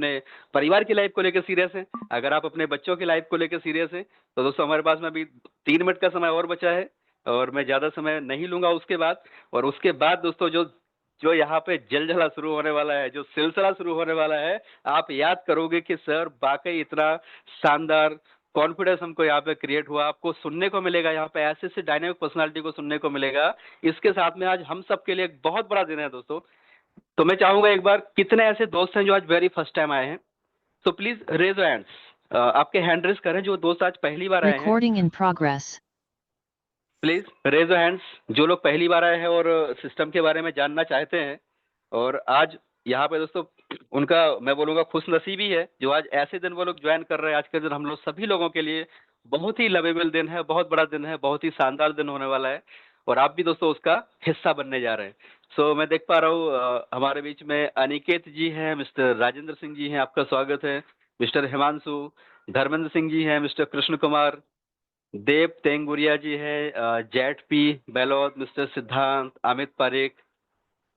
अपने परिवार की लाइफ को लेकर सीरियस हैं, अगर आप अपने बच्चों की लाइफ को लेकर सीरियस हैं, तो दोस्तों हमारे पास में अभी 3 मिनट का समय और बचा है और मैं ज्यादा समय नहीं लूंगा उसके बाद। और उसके बाद दोस्तों जो जो यहाँ पे जलजला शुरू होने वाला है, जो सिलसिला शुरू होने वाला है, आप याद करोगे कि सर वाकई इतना शानदार कॉन्फिडेंस हमको यहाँ पे क्रिएट हुआ। आपको सुनने को मिलेगा यहाँ पे ऐसे ऐसे डायनेमिक पर्सनालिटी को सुनने को मिलेगा। इसके साथ में आज हम सब के लिए एक बहुत बड़ा दिन है दोस्तों। तो मैं चाहूंगा एक बार, कितने ऐसे दोस्त हैं जो आज वेरी फर्स्ट टाइम आए हैं? So please raise your hands, आपके हैंड रेज करें जो दोस्त आज पहली बार आए हैं। Recording in progress. Please raise your hands जो लोग पहली बार आए हैं और सिस्टम के बारे में जानना चाहते हैं। और आज यहाँ पे दोस्तों उनका मैं बोलूंगा खुश नसीबी है जो आज ऐसे दिन वो लोग ज्वाइन कर रहे हैं। आज के दिन हम लोग सभी लोगों के लिए बहुत ही लवेबल दिन है, बहुत बड़ा दिन है, बहुत ही शानदार दिन होने वाला है और आप भी दोस्तों उसका हिस्सा बनने जा रहे हैं। सो मैं देख पा रहा हूँ हमारे बीच में अनिकेत जी हैं, मिस्टर राजेंद्र सिंह जी हैं, आपका स्वागत है। मिस्टर हिमांशु, धर्मेंद्र सिंह जी हैं, मिस्टर कृष्ण कुमार, देव तेंगुरिया जी है, जेट पी बेलोद, मिस्टर सिद्धांत, अमित पारेख,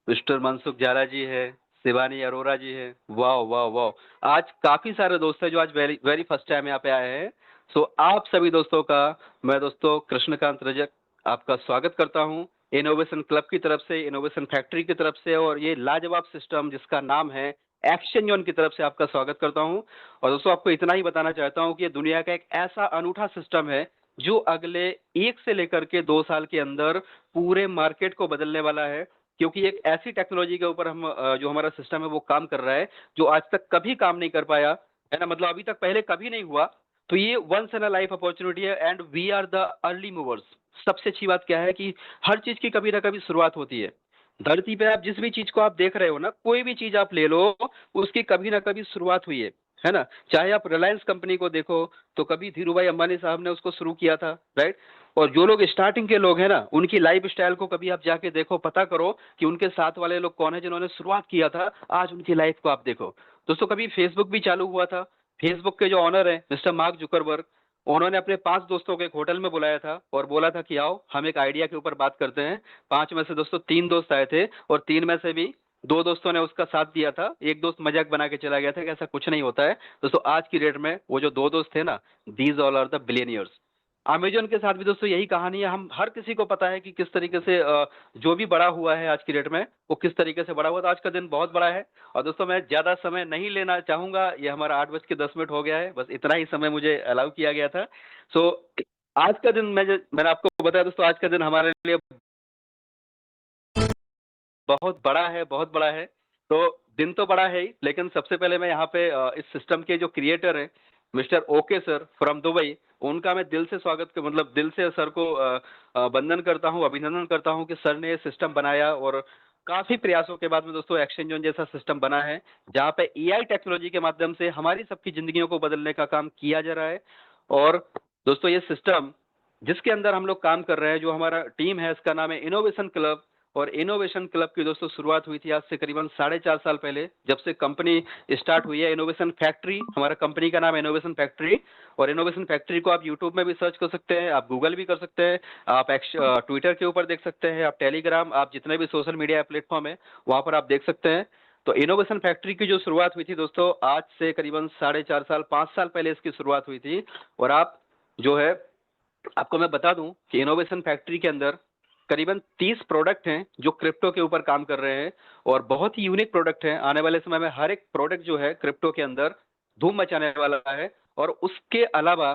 मिस्टर मनसुख झाला जी है, शिवानी अरोरा जी है। वाह वाह वाह, आज काफी सारे दोस्त हैं जो आज वेरी वेरी फर्स्ट टाइम यहाँ पे आए हैं। सो आप सभी दोस्तों का मैं दोस्तों कृष्णकांत रजक आपका स्वागत करता हूँ इनोवेशन क्लब की तरफ से, इनोवेशन फैक्ट्री की तरफ से और ये लाजवाब सिस्टम जिसका नाम है एक्शन जोन की तरफ से आपका स्वागत करता हूँ। और दोस्तों आपको इतना ही बताना चाहता हूँ कि ये दुनिया का एक ऐसा अनूठा सिस्टम है जो अगले 1 से लेकर के 2 साल के अंदर पूरे मार्केट को बदलने वाला है। क्योंकि एक ऐसी टेक्नोलॉजी के ऊपर हम जो हमारा सिस्टम है वो काम कर रहा है जो आज तक कभी काम नहीं कर पाया है ना, मतलब अभी तक पहले कभी नहीं हुआ। तो ये once in a life opportunity है and we are the early movers. सबसे अच्छी बात क्या है कि हर चीज की कभी ना कभी शुरुआत होती है। धरती पे आप जिस भी चीज को आप देख रहे हो ना, कोई भी चीज आप ले लो, उसकी कभी ना कभी शुरुआत हुई है ना। चाहे आप रिलायंस कंपनी को देखो तो कभी धीरू भाई अंबानी साहब ने उसको शुरू किया था, राइट। और जो लोग स्टार्टिंग के लोग हैं ना, उनकी लाइफ स्टाइल को कभी आप जाके देखो, पता करो कि उनके साथ वाले लोग कौन है जिन्होंने शुरुआत किया था, आज उनकी लाइफ को आप देखो। दोस्तों कभी फेसबुक भी चालू हुआ था। फेसबुक के जो ऑनर है मिस्टर मार्क जुकरबर्ग, उन्होंने अपने 5 दोस्तों को एक होटल में बुलाया था और बोला था कि आओ हम एक आइडिया के ऊपर बात करते हैं। 5 में से दोस्तों 3 दोस्त आए थे और 3 में से भी 2 दोस्तों ने उसका साथ दिया था। एक दोस्त मजाक बना के चला गया था कि ऐसा कुछ नहीं होता है। दोस्तों आज की डेट में वो जो 2 दोस्त थे ना, these all are the billionaires. Amazon के साथ भी दोस्तों यही कहानी है। हम हर किसी को पता है कि किस तरीके से जो भी बड़ा हुआ है आज की डेट में वो किस तरीके से बड़ा हुआ। तो आज का दिन बहुत बड़ा है और दोस्तों मैं ज्यादा समय नहीं लेना चाहूंगा। ये हमारा 8:10 हो गया है, बस इतना ही समय मुझे अलाउ किया गया था। सो आज का दिन मैंने आपको बताया दोस्तों, आज का दिन हमारे लिए बहुत बड़ा है, बहुत बड़ा है। तो दिन तो बड़ा है ही, लेकिन सबसे पहले मैं यहाँ पे इस सिस्टम के जो क्रिएटर हैं mister okay sir from Dubai, उनका मैं दिल से स्वागत मतलब दिल से सर को वंदन करता हूँ, अभिनंदन करता हूँ कि सर ने ये सिस्टम बनाया और काफी प्रयासों के बाद में दोस्तों एक्सचेंज जोन जैसा सिस्टम बना है जहाँ पे एआई टेक्नोलॉजी के माध्यम से हमारी सबकी जिंदगियों को बदलने का काम किया जा रहा है। और दोस्तों ये सिस्टम जिसके अंदर हम लोग काम कर रहे हैं, जो हमारा टीम है, इसका नाम है इनोवेशन क्लब। और इनोवेशन क्लब की दोस्तों शुरुआत हुई थी आज से करीबन 4.5 साल पहले, जब से कंपनी स्टार्ट हुई है। इनोवेशन फैक्ट्री हमारा कंपनी का नाम है, इनोवेशन फैक्ट्री। और इनोवेशन फैक्ट्री को आप यूट्यूब में भी सर्च कर सकते हैं, आप गूगल भी कर सकते हैं, आप ट्विटर के ऊपर देख सकते हैं, आप टेलीग्राम, आप जितने भी सोशल मीडिया प्लेटफॉर्म है वहां पर आप देख सकते हैं। तो इनोवेशन फैक्ट्री की जो शुरुआत हुई थी दोस्तों, आज से करीबन 4.5 साल 5 साल पहले इसकी शुरुआत हुई थी। और आप जो है, आपको मैं बता दूं कि इनोवेशन फैक्ट्री के अंदर करीबन 30 प्रोडक्ट हैं जो क्रिप्टो के ऊपर काम कर रहे हैं और बहुत ही यूनिक प्रोडक्ट हैं। आने वाले समय में हर एक प्रोडक्ट जो है क्रिप्टो के अंदर धूम मचाने वाला है। और उसके अलावा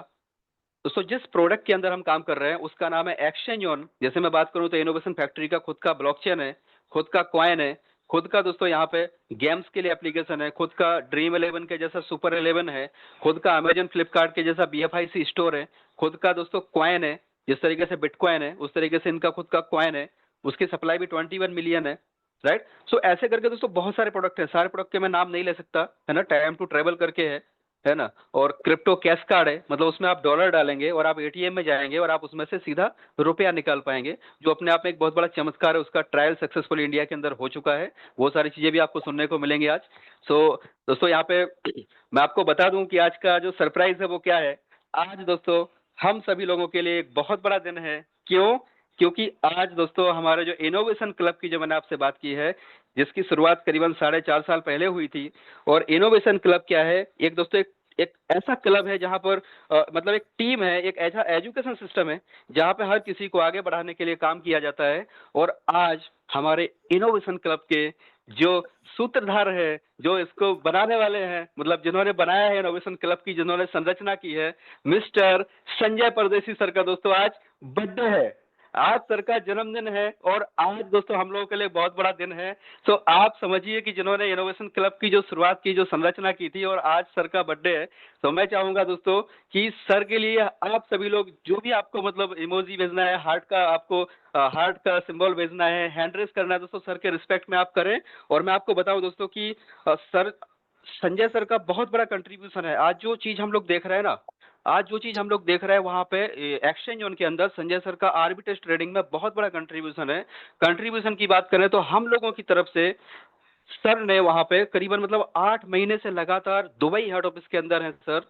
दोस्तों जिस प्रोडक्ट के अंदर हम काम कर रहे हैं उसका नाम है एक्सचेंज ऑन। जैसे मैं बात करूं तो इनोवेशन फैक्ट्री का खुद का ब्लॉकचेन है, खुद का कॉइन है, खुद का दोस्तों यहाँ पे गेम्स के लिए एप्लीकेशन है, खुद का ड्रीम 11 के जैसा सुपर 11 है, खुद का अमेजन फ्लिपकार्ट के जैसा BFIC स्टोर है, खुद का दोस्तों कॉइन है। जिस तरीके से बिटकॉइन है उस तरीके से इनका खुद का कॉइन है, उसकी सप्लाई भी 21 मिलियन है, राइट। सो ऐसे करके दोस्तों बहुत सारे प्रोडक्ट हैं, सारे प्रोडक्ट के मैं नाम नहीं ले सकता है ना, टाइम टू ट्रेवल करके है ना। और क्रिप्टो कैश कार्ड है, मतलब उसमें आप डॉलर डालेंगे और आप एटीएम में जाएंगे और आप उसमें से सीधा रुपया निकाल पाएंगे, जो अपने आप में एक बहुत बड़ा चमत्कार है। उसका ट्रायल सक्सेसफुल इंडिया के अंदर हो चुका है। वो सारी चीजें भी आपको सुनने को मिलेंगी आज। सो दोस्तों यहाँ पे मैं आपको बता दूं कि आज का जो सरप्राइज है वो क्या है। आज दोस्तों हम सभी लोगों के लिए एक बहुत बड़ा दिन है। क्यों? क्योंकि आज दोस्तों हमारे जो इनोवेशन क्लब की जो मैंने आपसे बात की है, जिसकी शुरुआत करीबन 4.5 साल पहले हुई थी। और इनोवेशन क्लब क्या है, एक दोस्तों एक ऐसा क्लब है जहां पर मतलब एक टीम है, एक ऐसा एजुकेशन सिस्टम है जहां पे हर किसी को आगे बढ़ाने के लिए काम किया जाता है। और आज हमारे इनोवेशन क्लब के जो सूत्रधार है, जो इसको बनाने वाले हैं, मतलब जिन्होंने बनाया है इनोवेशन क्लब की, जिन्होंने संरचना की है, मिस्टर संजय परदेसी सर का दोस्तों आज बर्थडे है। आज सर का जन्मदिन है और आज दोस्तों हम लोगों के लिए बहुत बड़ा दिन है। तो आप समझिए कि जिन्होंने इनोवेशन क्लब की जो शुरुआत की, जो संरचना की थी, और आज सर का बर्थडे है, तो मैं चाहूंगा दोस्तों कि सर के लिए आप सभी लोग जो भी आपको मतलब इमोजी भेजना है, हार्ट का आपको हार्ट का सिंबल भेजना है, हैंड रेस करना है दोस्तों, सर के रिस्पेक्ट में आप करें। और मैं आपको बताऊं दोस्तों कि सर संजय सर का बहुत बड़ा कंट्रीब्यूशन है। आज जो चीज हम लोग देख रहे हैं ना, आज जो चीज हम लोग देख रहे हैं वहां पे एक्सचेंज जोन के अंदर संजय सर का आर्बिट्रेज ट्रेडिंग में बहुत बड़ा कंट्रीब्यूशन है। कंट्रीब्यूशन की बात करें तो हम लोगों की तरफ से सर ने वहां पे करीबन मतलब 8 महीने से लगातार दुबई हेड ऑफिस के अंदर है सर।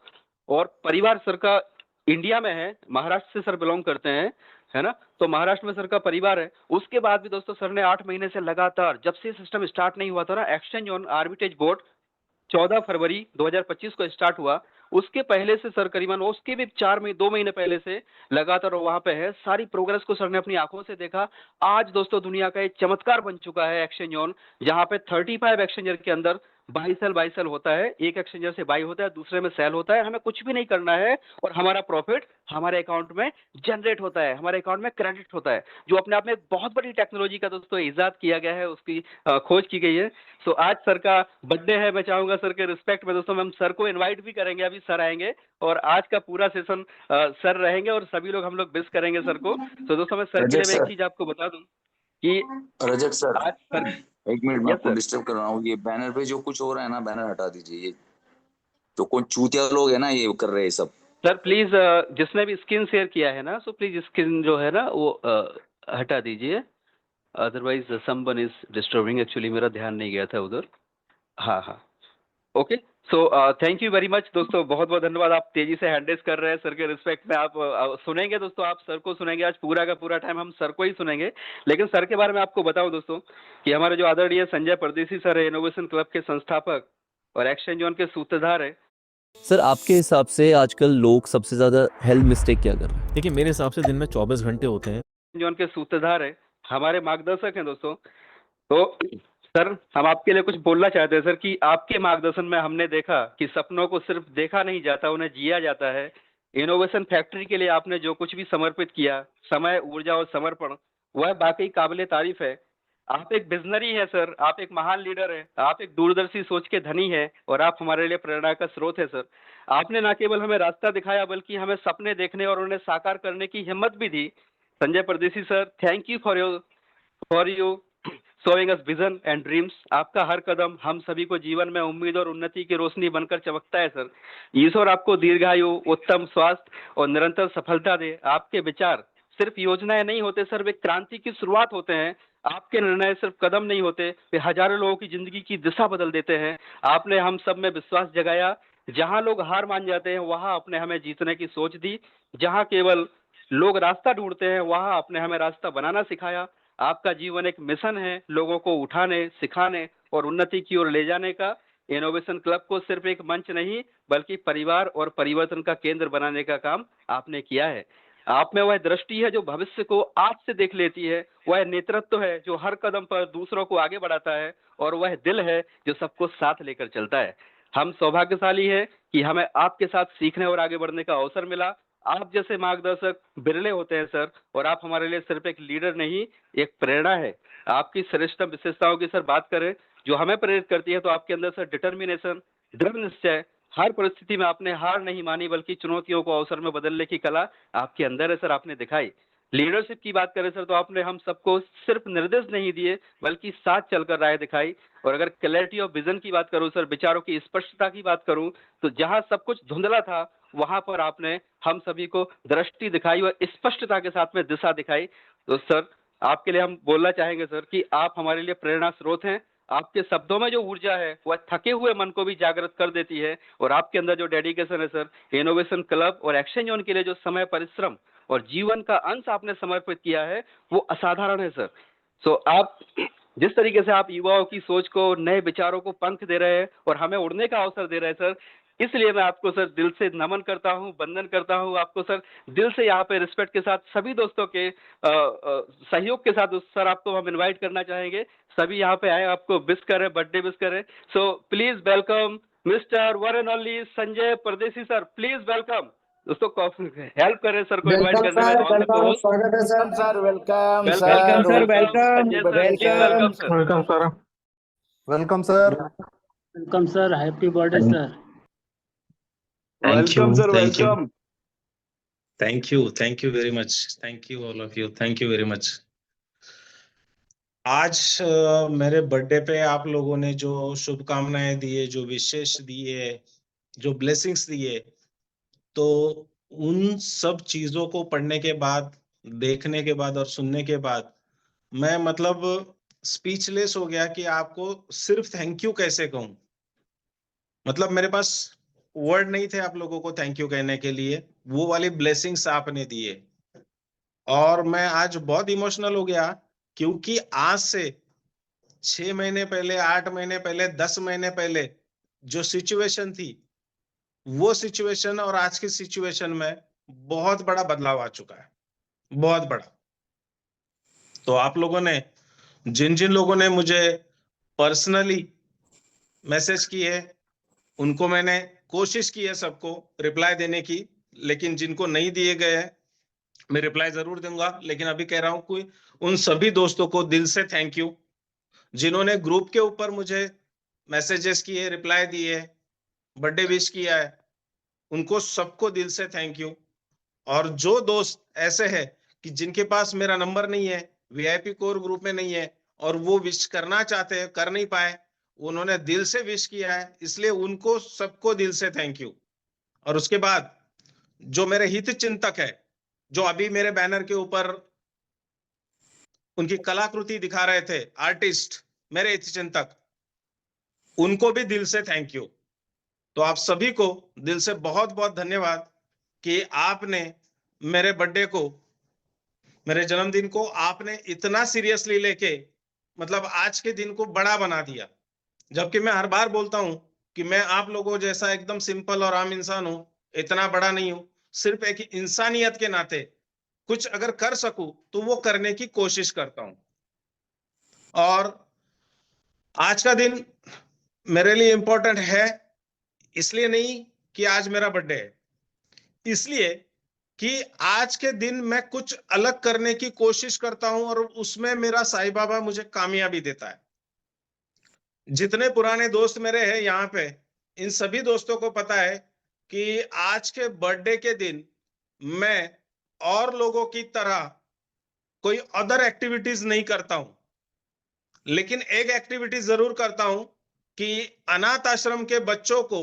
और परिवार सर का इंडिया में है, महाराष्ट्र से सर बिलोंग करते हैं, है ना। तो महाराष्ट्र में सर का परिवार है। उसके बाद भी दोस्तों सर ने 8 महीने से लगातार, जब से सिस्टम स्टार्ट नहीं हुआ था ना, एक्सचेंज ऑन आर्बिट्रेज बोर्ड 14 फरवरी 2025 को स्टार्ट हुआ, उसके पहले से सर करीबन उसके भी 2 महीने पहले से लगातार वहां पे है। सारी प्रोग्रेस को सर ने अपनी आंखों से देखा। आज दोस्तों दुनिया का एक चमत्कार बन चुका है एक्सचेंज ऑन, जहां पे 35 एक्सचेंजर के अंदर बाई सेल होता है। एक एक्सचेंजर से बाई होता है, दूसरे में सेल होता है। हमें कुछ भी नहीं करना है और हमारा प्रॉफिट हमारे अकाउंट में जनरेट होता है, हमारे अकाउंट में क्रेडिट होता है, जो अपने आप में एक बहुत बड़ी टेक्नोलॉजी का दोस्तों इजाद किया गया है, उसकी खोज की गई है। तो आज सर का बर्थडे है, मैं चाहूंगा सर के रिस्पेक्ट में दोस्तों हम सर को इनवाइट भी करेंगे, अभी सर आएंगे और आज का पूरा सेशन सर रहेंगे और सभी लोग हम लोग विश करेंगे सर को। तो दोस्तों मैं सर के लिए एक चीज आपको बता दूं कि रजत सर, आज सर, एक मिनट मैं यस आपको सर। डिस्टर्ब कर रहा हूँ। ये बैनर पे जो कुछ हो रहा है ना, बैनर हटा दीजिए। ये तो कौन चूतिया लोग है ना, ये कर रहे हैं सब। सर प्लीज जिसने भी स्क्रीन शेयर किया है ना, सो प्लीज स्क्रीन जो है ना वो हटा दीजिए, otherwise someone is disturbing. Actually मेरा ध्यान नहीं गया था उधर। हाँ हाँ, okay. So thank you very much दोस्तों, बहुत बहुत धन्यवाद। आप तेजी से हैंडल्स कर रहे हैं सर के रिस्पेक्ट में। आप सुनेंगे दोस्तों, आप सर को सुनेंगे, आज पूरा का पूरा टाइम हम सर को ही सुनेंगे। लेकिन सर के बारे में आपको बताऊं दोस्तों कि हमारे जो आदरणीय संजय परदेसी सर है, इनोवेशन क्लब के संस्थापक और एक्सचेंज जोन के सूत्रधार है। सर आपके हिसाब से आजकल लोग सबसे ज्यादा हेल्थ मिस्टेक क्या कर रहे हैं? देखिए मेरे हिसाब से दिन में 24 घंटे होते हैं। जोन के सूत्रधार है, हमारे मार्गदर्शक हैं दोस्तों। तो सर हम आपके लिए कुछ बोलना चाहते हैं सर कि आपके मार्गदर्शन में हमने देखा कि सपनों को सिर्फ देखा नहीं जाता, उन्हें जिया जाता है। इनोवेशन फैक्ट्री के लिए आपने जो कुछ भी समर्पित किया, समय, ऊर्जा और समर्पण, वह वाकई काबिले तारीफ है। आप एक विजनरी है सर, आप एक महान लीडर है, आप एक दूरदर्शी सोच के धनी है और आप हमारे लिए प्रेरणा का स्रोत है सर। आपने न केवल हमें रास्ता दिखाया बल्कि हमें सपने देखने और उन्हें साकार करने की हिम्मत भी दी। संजय परदेसी sir, thank you for you showing us vision and dreams. आपका हर कदम हम सभी को जीवन में उम्मीद और उन्नति की रोशनी बनकर चमकता है सर। ईश्वर आपको दीर्घायु, उत्तम स्वास्थ्य और निरंतर सफलता दे। आपके विचार सिर्फ योजनाएं नहीं होते सर, वे क्रांति की शुरुआत होते हैं। आपके निर्णय सिर्फ कदम नहीं होते, वे हजारों लोगों की जिंदगी की दिशा बदल देते हैं। आपने हम सब में विश्वास जगाया। जहां लोग हार मान जाते हैं वहां आपने हमें जीतने की सोच दी। जहां केवल लोग रास्ता ढूंढते हैं वहां आपने हमें रास्ता बनाना सिखाया। आपका जीवन एक मिशन है, लोगों को उठाने, सिखाने और उन्नति की ओर ले जाने का। इनोवेशन क्लब को सिर्फ एक मंच नहीं बल्कि परिवार और परिवर्तन का केंद्र बनाने का काम आपने किया है। आप में वह दृष्टि है जो भविष्य को आज से देख लेती है, वह नेतृत्व है जो हर कदम पर दूसरों को आगे बढ़ाता है, और वह दिल है जो सबको साथ लेकर चलता है। हम सौभाग्यशाली है कि हमें आपके साथ सीखने और आगे बढ़ने का अवसर मिला। आप जैसे मार्गदर्शक बिरले होते हैं सर, और आप हमारे लिए सिर्फ एक लीडर नहीं, एक प्रेरणा है। आपकी श्रेष्ठतम विशेषताओं की सर बात करें जो हमें प्रेरित करती है, तो आपके अंदर सर डिटर्मिनेशन, दृढ़ निश्चय, हर परिस्थिति में आपने हार नहीं मानी बल्कि चुनौतियों को अवसर में बदलने की कला आपके अंदर है सर, आपने दिखाई। लीडरशिप की बात करें सर तो आपने हम सबको सिर्फ निर्देश नहीं दिए बल्कि साथ चलकर राह दिखाई। और अगर क्लैरिटी ऑफ विजन की बात करूं सर, विचारों की स्पष्टता की बात करूं, तो जहां सब कुछ धुंधला था वहां पर आपने हम सभी को दृष्टि दिखाई और स्पष्टता के साथ में दिशा दिखाई। तो सर आपके लिए हम बोलना चाहेंगे सर कि आप हमारे लिए प्रेरणा स्रोत हैं। आपके शब्दों में जो ऊर्जा है वह थके हुए मन को भी जागृत कर देती है, और आपके अंदर जो डेडिकेशन है सर, इनोवेशन क्लब और एक्सचेंज ऑन के लिए जो समय, परिश्रम और जीवन का अंश आपने समर्पित किया है वो असाधारण है सर। सो आप जिस तरीके से आप युवाओं की सोच को, नए विचारों को पंख दे रहे हैं और हमें उड़ने का अवसर दे रहे हैं सर, इसलिए मैं आपको सर दिल से नमन करता हूं, वंदन करता हूं आपको सर, दिल से यहाँ पे रिस्पेक्ट के साथ सभी दोस्तों के सहयोग के साथ सर आपको हम इनवाइट करना चाहेंगे, सभी यहाँ पे आए, आपको विश करें, बर्थडे विश करें। So please welcome mister one and only Sanjay परदेसी सर, प्लीज वेलकम। दोस्तों हेल्प करें सर को इनवाइट वेलकम करने में, sir, all the welcome, co-host. स्वागत है sir. Sir welcome welcome sir welcome, Sanjay sir, please welcome sir. Welcome sir. Welcome sir. Welcome sir, happy birthday sir. Thank you, welcome sir, thank you, welcome. thank you very much. Thank you all of you. Thank you very much. आज मेरे birthday पे आप लोगों ने जो शुभकामनाएं दिए, जो विशेष दिए, जो ब्लेसिंग्स दिए, तो उन सब चीजों को पढ़ने के बाद, देखने के बाद और सुनने के बाद मैं मतलब स्पीचलेस हो गया कि आपको सिर्फ थैंक यू कैसे कहूं। मतलब मेरे पास वर्ड नहीं थे आप लोगों को थैंक यू कहने के लिए, वो वाली ब्लेसिंग्स आपने दिए। और मैं आज बहुत इमोशनल हो गया क्योंकि आज से 6 महीने पहले, 8 महीने पहले, 10 महीने पहले जो सिचुएशन थी, वो सिचुएशन और आज की सिचुएशन में बहुत बड़ा बदलाव आ चुका है, बहुत बड़ा। तो आप लोगों ने, जिन जिन लोगों ने मुझे पर्सनली मैसेज किए, उनको मैंने कोशिश की है सबको रिप्लाई देने की, लेकिन जिनको नहीं दिए गए हैं मैं रिप्लाई जरूर दूंगा। लेकिन अभी कह रहा हूं कि उन सभी दोस्तों को दिल से थैंक यू, जिन्होंने ग्रुप के ऊपर मुझे मैसेजेस किए, रिप्लाई दिए, बर्थडे विश किया है, उनको सबको दिल से थैंक यू। और जो दोस्त ऐसे हैं कि जिनके पास मेरा नंबर नहीं है, वीआईपी कोर ग्रुप में नहीं है और वो विश करना चाहते हैं, कर नहीं पाए, उन्होंने दिल से विश किया है, इसलिए उनको सबको दिल से थैंक यू। और उसके बाद जो मेरे हित चिंतक है, जो अभी मेरे बैनर के ऊपर उनकी कलाकृति दिखा रहे थे, आर्टिस्ट, मेरे हित चिंतक, उनको भी दिल से थैंक यू। तो आप सभी को दिल से बहुत बहुत धन्यवाद कि आपने मेरे बर्थडे को, मेरे जन्मदिन को आपने इतना सीरियसली लेके मतलब आज के दिन को बड़ा बना दिया। जबकि मैं हर बार बोलता हूं कि मैं आप लोगों जैसा एकदम सिंपल और आम इंसान हूं, इतना बड़ा नहीं हूं, सिर्फ एक इंसानियत के नाते कुछ अगर कर सकूं तो वो करने की कोशिश करता हूं। और आज का दिन मेरे लिए इंपॉर्टेंट है, इसलिए नहीं कि आज मेरा बर्थडे है, इसलिए कि आज के दिन मैं कुछ अलग करने की कोशिश करता हूं और उसमें मेरा साईं बाबा मुझे कामयाबी देता है। जितने पुराने दोस्त मेरे हैं यहाँ पे, इन सभी दोस्तों को पता है कि आज के बर्थडे के दिन मैं और लोगों की तरह कोई अदर एक्टिविटीज नहीं करता हूं, लेकिन एक एक्टिविटी जरूर करता हूं कि अनाथ आश्रम के बच्चों को,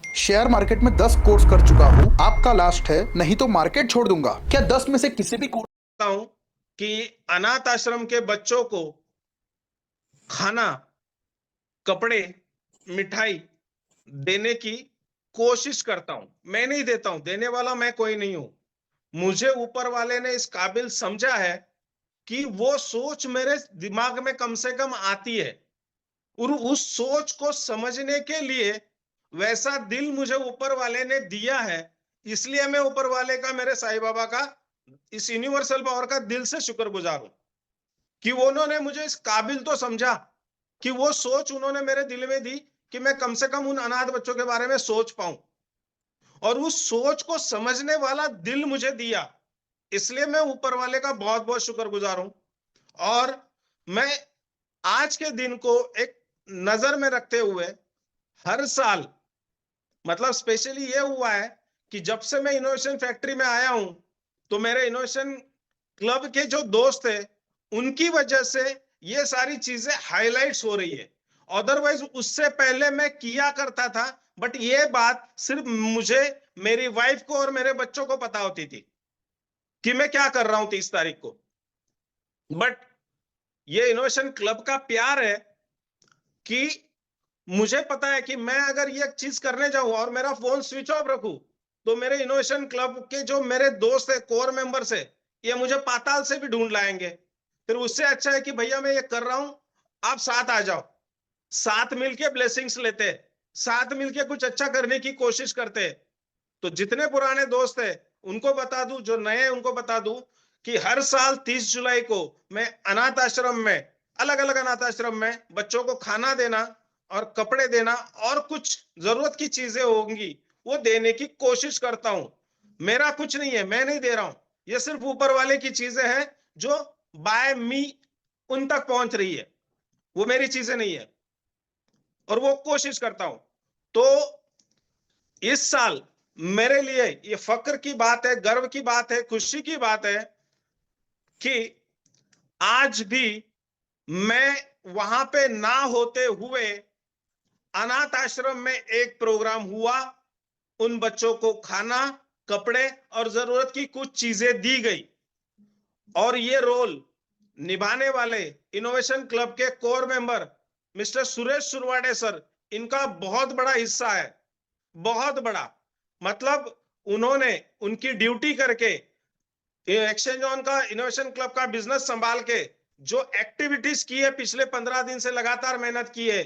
शेयर मार्केट में 10 कोर्स कर चुका हूँ, आपका लास्ट है, नहीं तो मार्केट छोड़ दूंगा। क्या 10 में से किसी भी कोर्स करता हूं कि अनाथ आश्रम के बच्चों को खाना, कपड़े, मिठाई देने की कोशिश करता हूं। मैं नहीं देता हूं, देने वाला मैं कोई नहीं हूं। मुझे ऊपर वाले ने इस काबिल समझा है कि वो सोच मेरे दिमाग में कम से कम आती है, और उस सोच को समझने के लिए वैसा दिल मुझे ऊपर वाले ने दिया है। इसलिए मैं ऊपर वाले का, मेरे साईं बाबा का, इस यूनिवर्सल पावर का दिल से शुक्रगुजार हूं कि उन्होंने मुझे इस काबिल तो समझा कि वो सोच उन्होंने मेरे दिल में दी कि मैं कम से कम उन अनाथ बच्चों के बारे में सोच पाऊं, और उस सोच को समझने वाला दिल मुझे दिया। इसलिए मैं ऊपर वाले का बहुत बहुत शुक्रगुजार हूं। और मैं आज के दिन को एक नजर में रखते हुए हर साल, मतलब स्पेशली ये हुआ है कि जब से मैं इनोवेशन फैक्ट्री में आया हूं, तो मेरे इनोवेशन क्लब के जो दोस्त है, उनकी वजह से ये सारी चीजें हाईलाइट्स हो रही है। अदरवाइज उससे पहले मैं किया करता था, बट ये बात सिर्फ मुझे, मेरी वाइफ को और मेरे बच्चों को पता होती थी कि मैं क्या कर रहा हूं 30 तारीख को। बट ये इनोवेशन क्लब का प्यार है कि मुझे पता है कि मैं अगर ये चीज करने जाऊं और मेरा फोन स्विच ऑफ रखूं, तो मेरे इनोवेशन क्लब के जो मेरे दोस्त है, कोर मेंबर्स है, ये मुझे पाताल से भी ढूंढ लाएंगे। फिर उससे अच्छा है कि भैया मैं ये कर रहा हूं, आप साथ आ जाओ, साथ मिलके ब्लेसिंग्स लेते, साथ मिलके कुछ अच्छा करने की कोशिश करते। तो जितने पुराने दोस्त हैं उनको बता दूं, जो नए हैं उनको बता दूं कि हर साल 30 जुलाई को मैं अनाथ आश्रम में, अलग अलग अनाथ आश्रम में बच्चों को खाना देना और कपड़े देना और कुछ जरूरत की चीजें होंगी वो देने की कोशिश करता हूं। मेरा कुछ नहीं है, मैं नहीं दे रहा हूं, ये सिर्फ ऊपर वाले की चीजें हैं जो बाय मी उन तक पहुंच रही है, वो मेरी चीजें नहीं है, और वो कोशिश करता हूं। तो इस साल मेरे लिए ये फक्र की बात है, गर्व की बात है, खुशी की बात है कि आज भी मैं वहां पे ना होते हुए अनाथ आश्रम में एक प्रोग्राम हुआ, उन बच्चों को खाना, कपड़े और जरूरत की कुछ चीजें दी गई, और ये रोल निभाने वाले इनोवेशन क्लब के core member mister Suresh Surwade sir, इनका बहुत बड़ा हिस्सा है, बहुत बड़ा। मतलब उन्होंने उनकी ड्यूटी करके एक्सचेंज ऑन का इनोवेशन क्लब का बिजनेस संभाल के जो एक्टिविटीज की है, पिछले 15 दिन से लगातार मेहनत की है,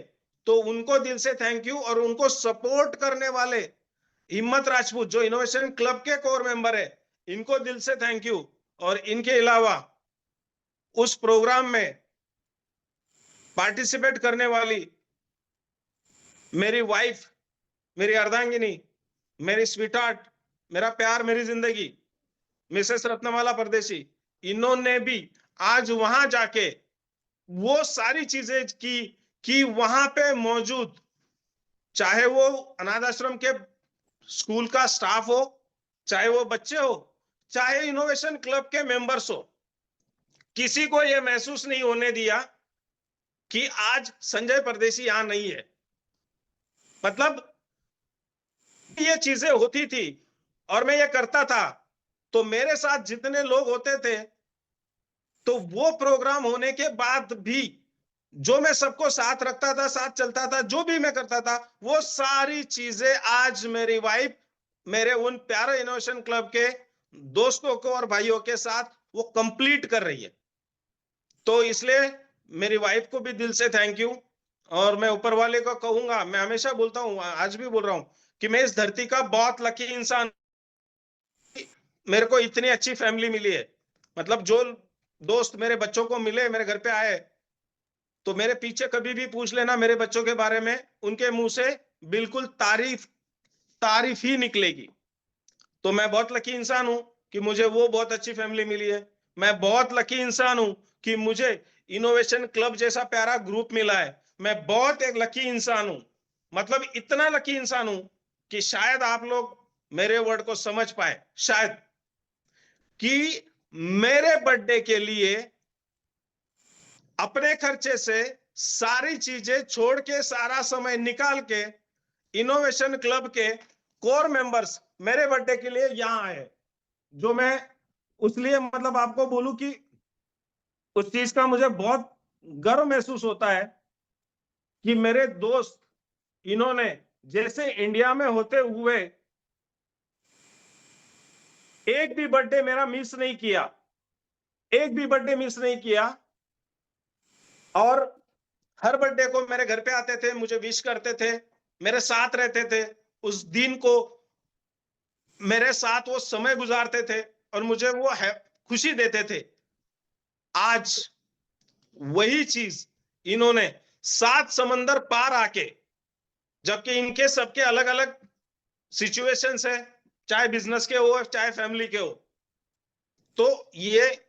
तो उनको दिल से थैंक यू। और उनको सपोर्ट करने वाले हिम्मत राजपूत जो इनोवेशन क्लब के कोर मेंबर है, इनको दिल से थैंक यू। और इनके अलावा उस प्रोग्राम में पार्टिसिपेट करने वाली मेरी वाइफ, मेरी अर्धांगिनी, मेरी स्वीटहार्ट, मेरा प्यार, मेरी जिंदगी, मिसेस रत्नमाला परदेशी, इन्होंने भी आज वहां जाके वो सारी चीजें की वहां पे मौजूद, चाहे वो अनाथ आश्रम के स्कूल का स्टाफ हो, चाहे वो बच्चे हो, चाहे इनोवेशन क्लब के मेंबर्स हो, किसी को यह महसूस नहीं होने दिया कि आज संजय परदेशी यहां नहीं है। मतलब ये चीजें होती थी और मैं ये करता था, तो मेरे साथ जितने लोग होते थे, तो वो प्रोग्राम होने के बाद भी जो मैं सबको साथ रखता था, साथ चलता था, जो भी मैं करता था, वो सारी चीजें आज मेरी वाइफ मेरे उन प्यारे इनोवेशन क्लब के दोस्तों को और भाइयों के साथ वो कंप्लीट कर रही है। तो इसलिए मेरी वाइफ को भी दिल से थैंक यू। और मैं ऊपर वाले को कहूंगा, मैं हमेशा बोलता हूं, आज भी बोल रहा हूं कि मैं इस धरती का बहुत लकी इंसान, मेरे को इतनी अच्छी फैमिली मिली है। मतलब जो दोस्त मेरे बच्चों को मिले, मेरे घर पे आए, तो मेरे पीछे कभी भी पूछ लेना मेरे बच्चों के बारे में, उनके मुंह से बिल्कुल तारीफ ही निकलेगी। तो मैं बहुत लकी इंसान हूं कि मुझे वो बहुत अच्छी फैमिली मिली है। मैं बहुत लकी इंसान हूं कि मुझे इनोवेशन क्लब जैसा प्यारा ग्रुप मिला है। मैं बहुत एक लकी इंसान हूं, मतलब इतना लकी इंसान हूं कि शायद आप लोग मेरे वर्ड को समझ पाए, शायद, कि मेरे बर्थडे के लिए अपने खर्चे से सारी चीजें छोड़ के, सारा समय निकाल के इनोवेशन क्लब के कोर मेंबर्स मेरे बर्थडे के लिए यहां आए। जो मैं उसलिए मतलब आपको बोलूं कि उस चीज का मुझे बहुत गर्व महसूस होता है कि मेरे दोस्त, इन्होंने जैसे इंडिया में होते हुए एक भी बर्थडे मेरा मिस नहीं किया, एक भी बर्थडे मिस नहीं किया, और हर बर्थडे को मेरे घर पे आते थे, मुझे विश करते थे, मेरे साथ रहते थे, उस दिन को मेरे साथ वो समय गुजारते थे और मुझे वो खुशी देते थे। आज वही चीज इन्होंने 7 समंदर पार आके, जबकि इनके सबके अलग अलग सिचुएशंस है, चाहे बिजनेस के हो चाहे फैमिली के हो, तो ये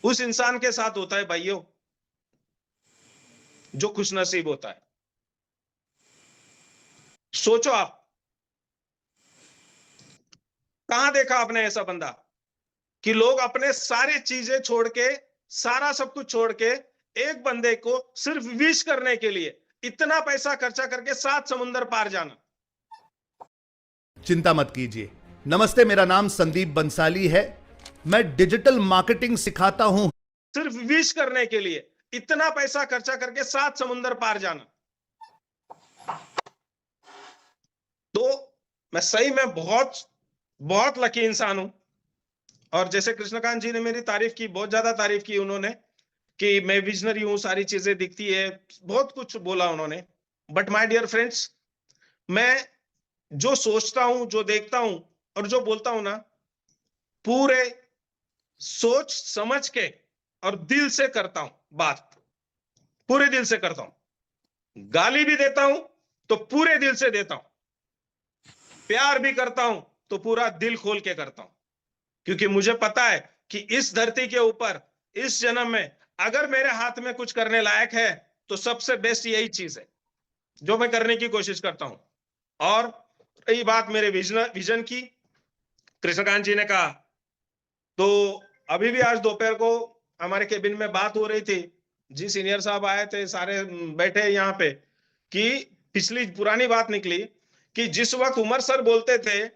उस इंसान के साथ होता है भाइयों जो खुशनसीब होता है। सोचो आप, कहां देखा आपने ऐसा बंदा कि लोग अपने सारी चीजें छोड़ के, सारा सब कुछ छोड़ के, एक बंदे को सिर्फ विश करने के लिए इतना पैसा खर्चा करके 7 समुंदर पार जाना। चिंता मत कीजिए। नमस्ते, मेरा नाम संदीप बंसाली है। मैं डिजिटल मार्केटिंग सिखाता हूं। सिर्फ विश करने के लिए इतना पैसा खर्चा करके 7 समुंदर पार जाना। तो मैं सही में बहुत बहुत लकी इंसान हूं और जैसे कृष्णकांत जी ने मेरी तारीफ की, बहुत ज्यादा तारीफ की उन्होंने, कि मैं विजनरी हूं, सारी चीजें दिखती है, बहुत कुछ बोला उन्होंने। बट माय डियर फ्रेंड्स, मैं जो सोचता हूं, जो देखता हूं और जो बोलता हूं ना, पूरे सोच समझ के और दिल से करता हूं बात, पूरे दिल से करता हूं। गाली भी देता हूं तो पूरे दिल से देता हूं, प्यार भी करता हूं तो पूरा दिल खोल के करता हूं, क्योंकि मुझे पता है कि इस धरती के ऊपर इस जन्म में अगर मेरे हाथ में कुछ करने लायक है तो सबसे बेस्ट यही चीज है जो मैं करने की कोशिश करता हूं। और रही बात मेरे विजन की, कृष्णकांत जी ने कहा, तो अभी भी आज दोपहर को हमारे केबिन में बात हो रही थी, जी सीनियर साहब आए थे, सारे बैठे यहाँ पे, कि पिछली पुरानी बात निकली कि जिस वक्त उमर सर बोलते थे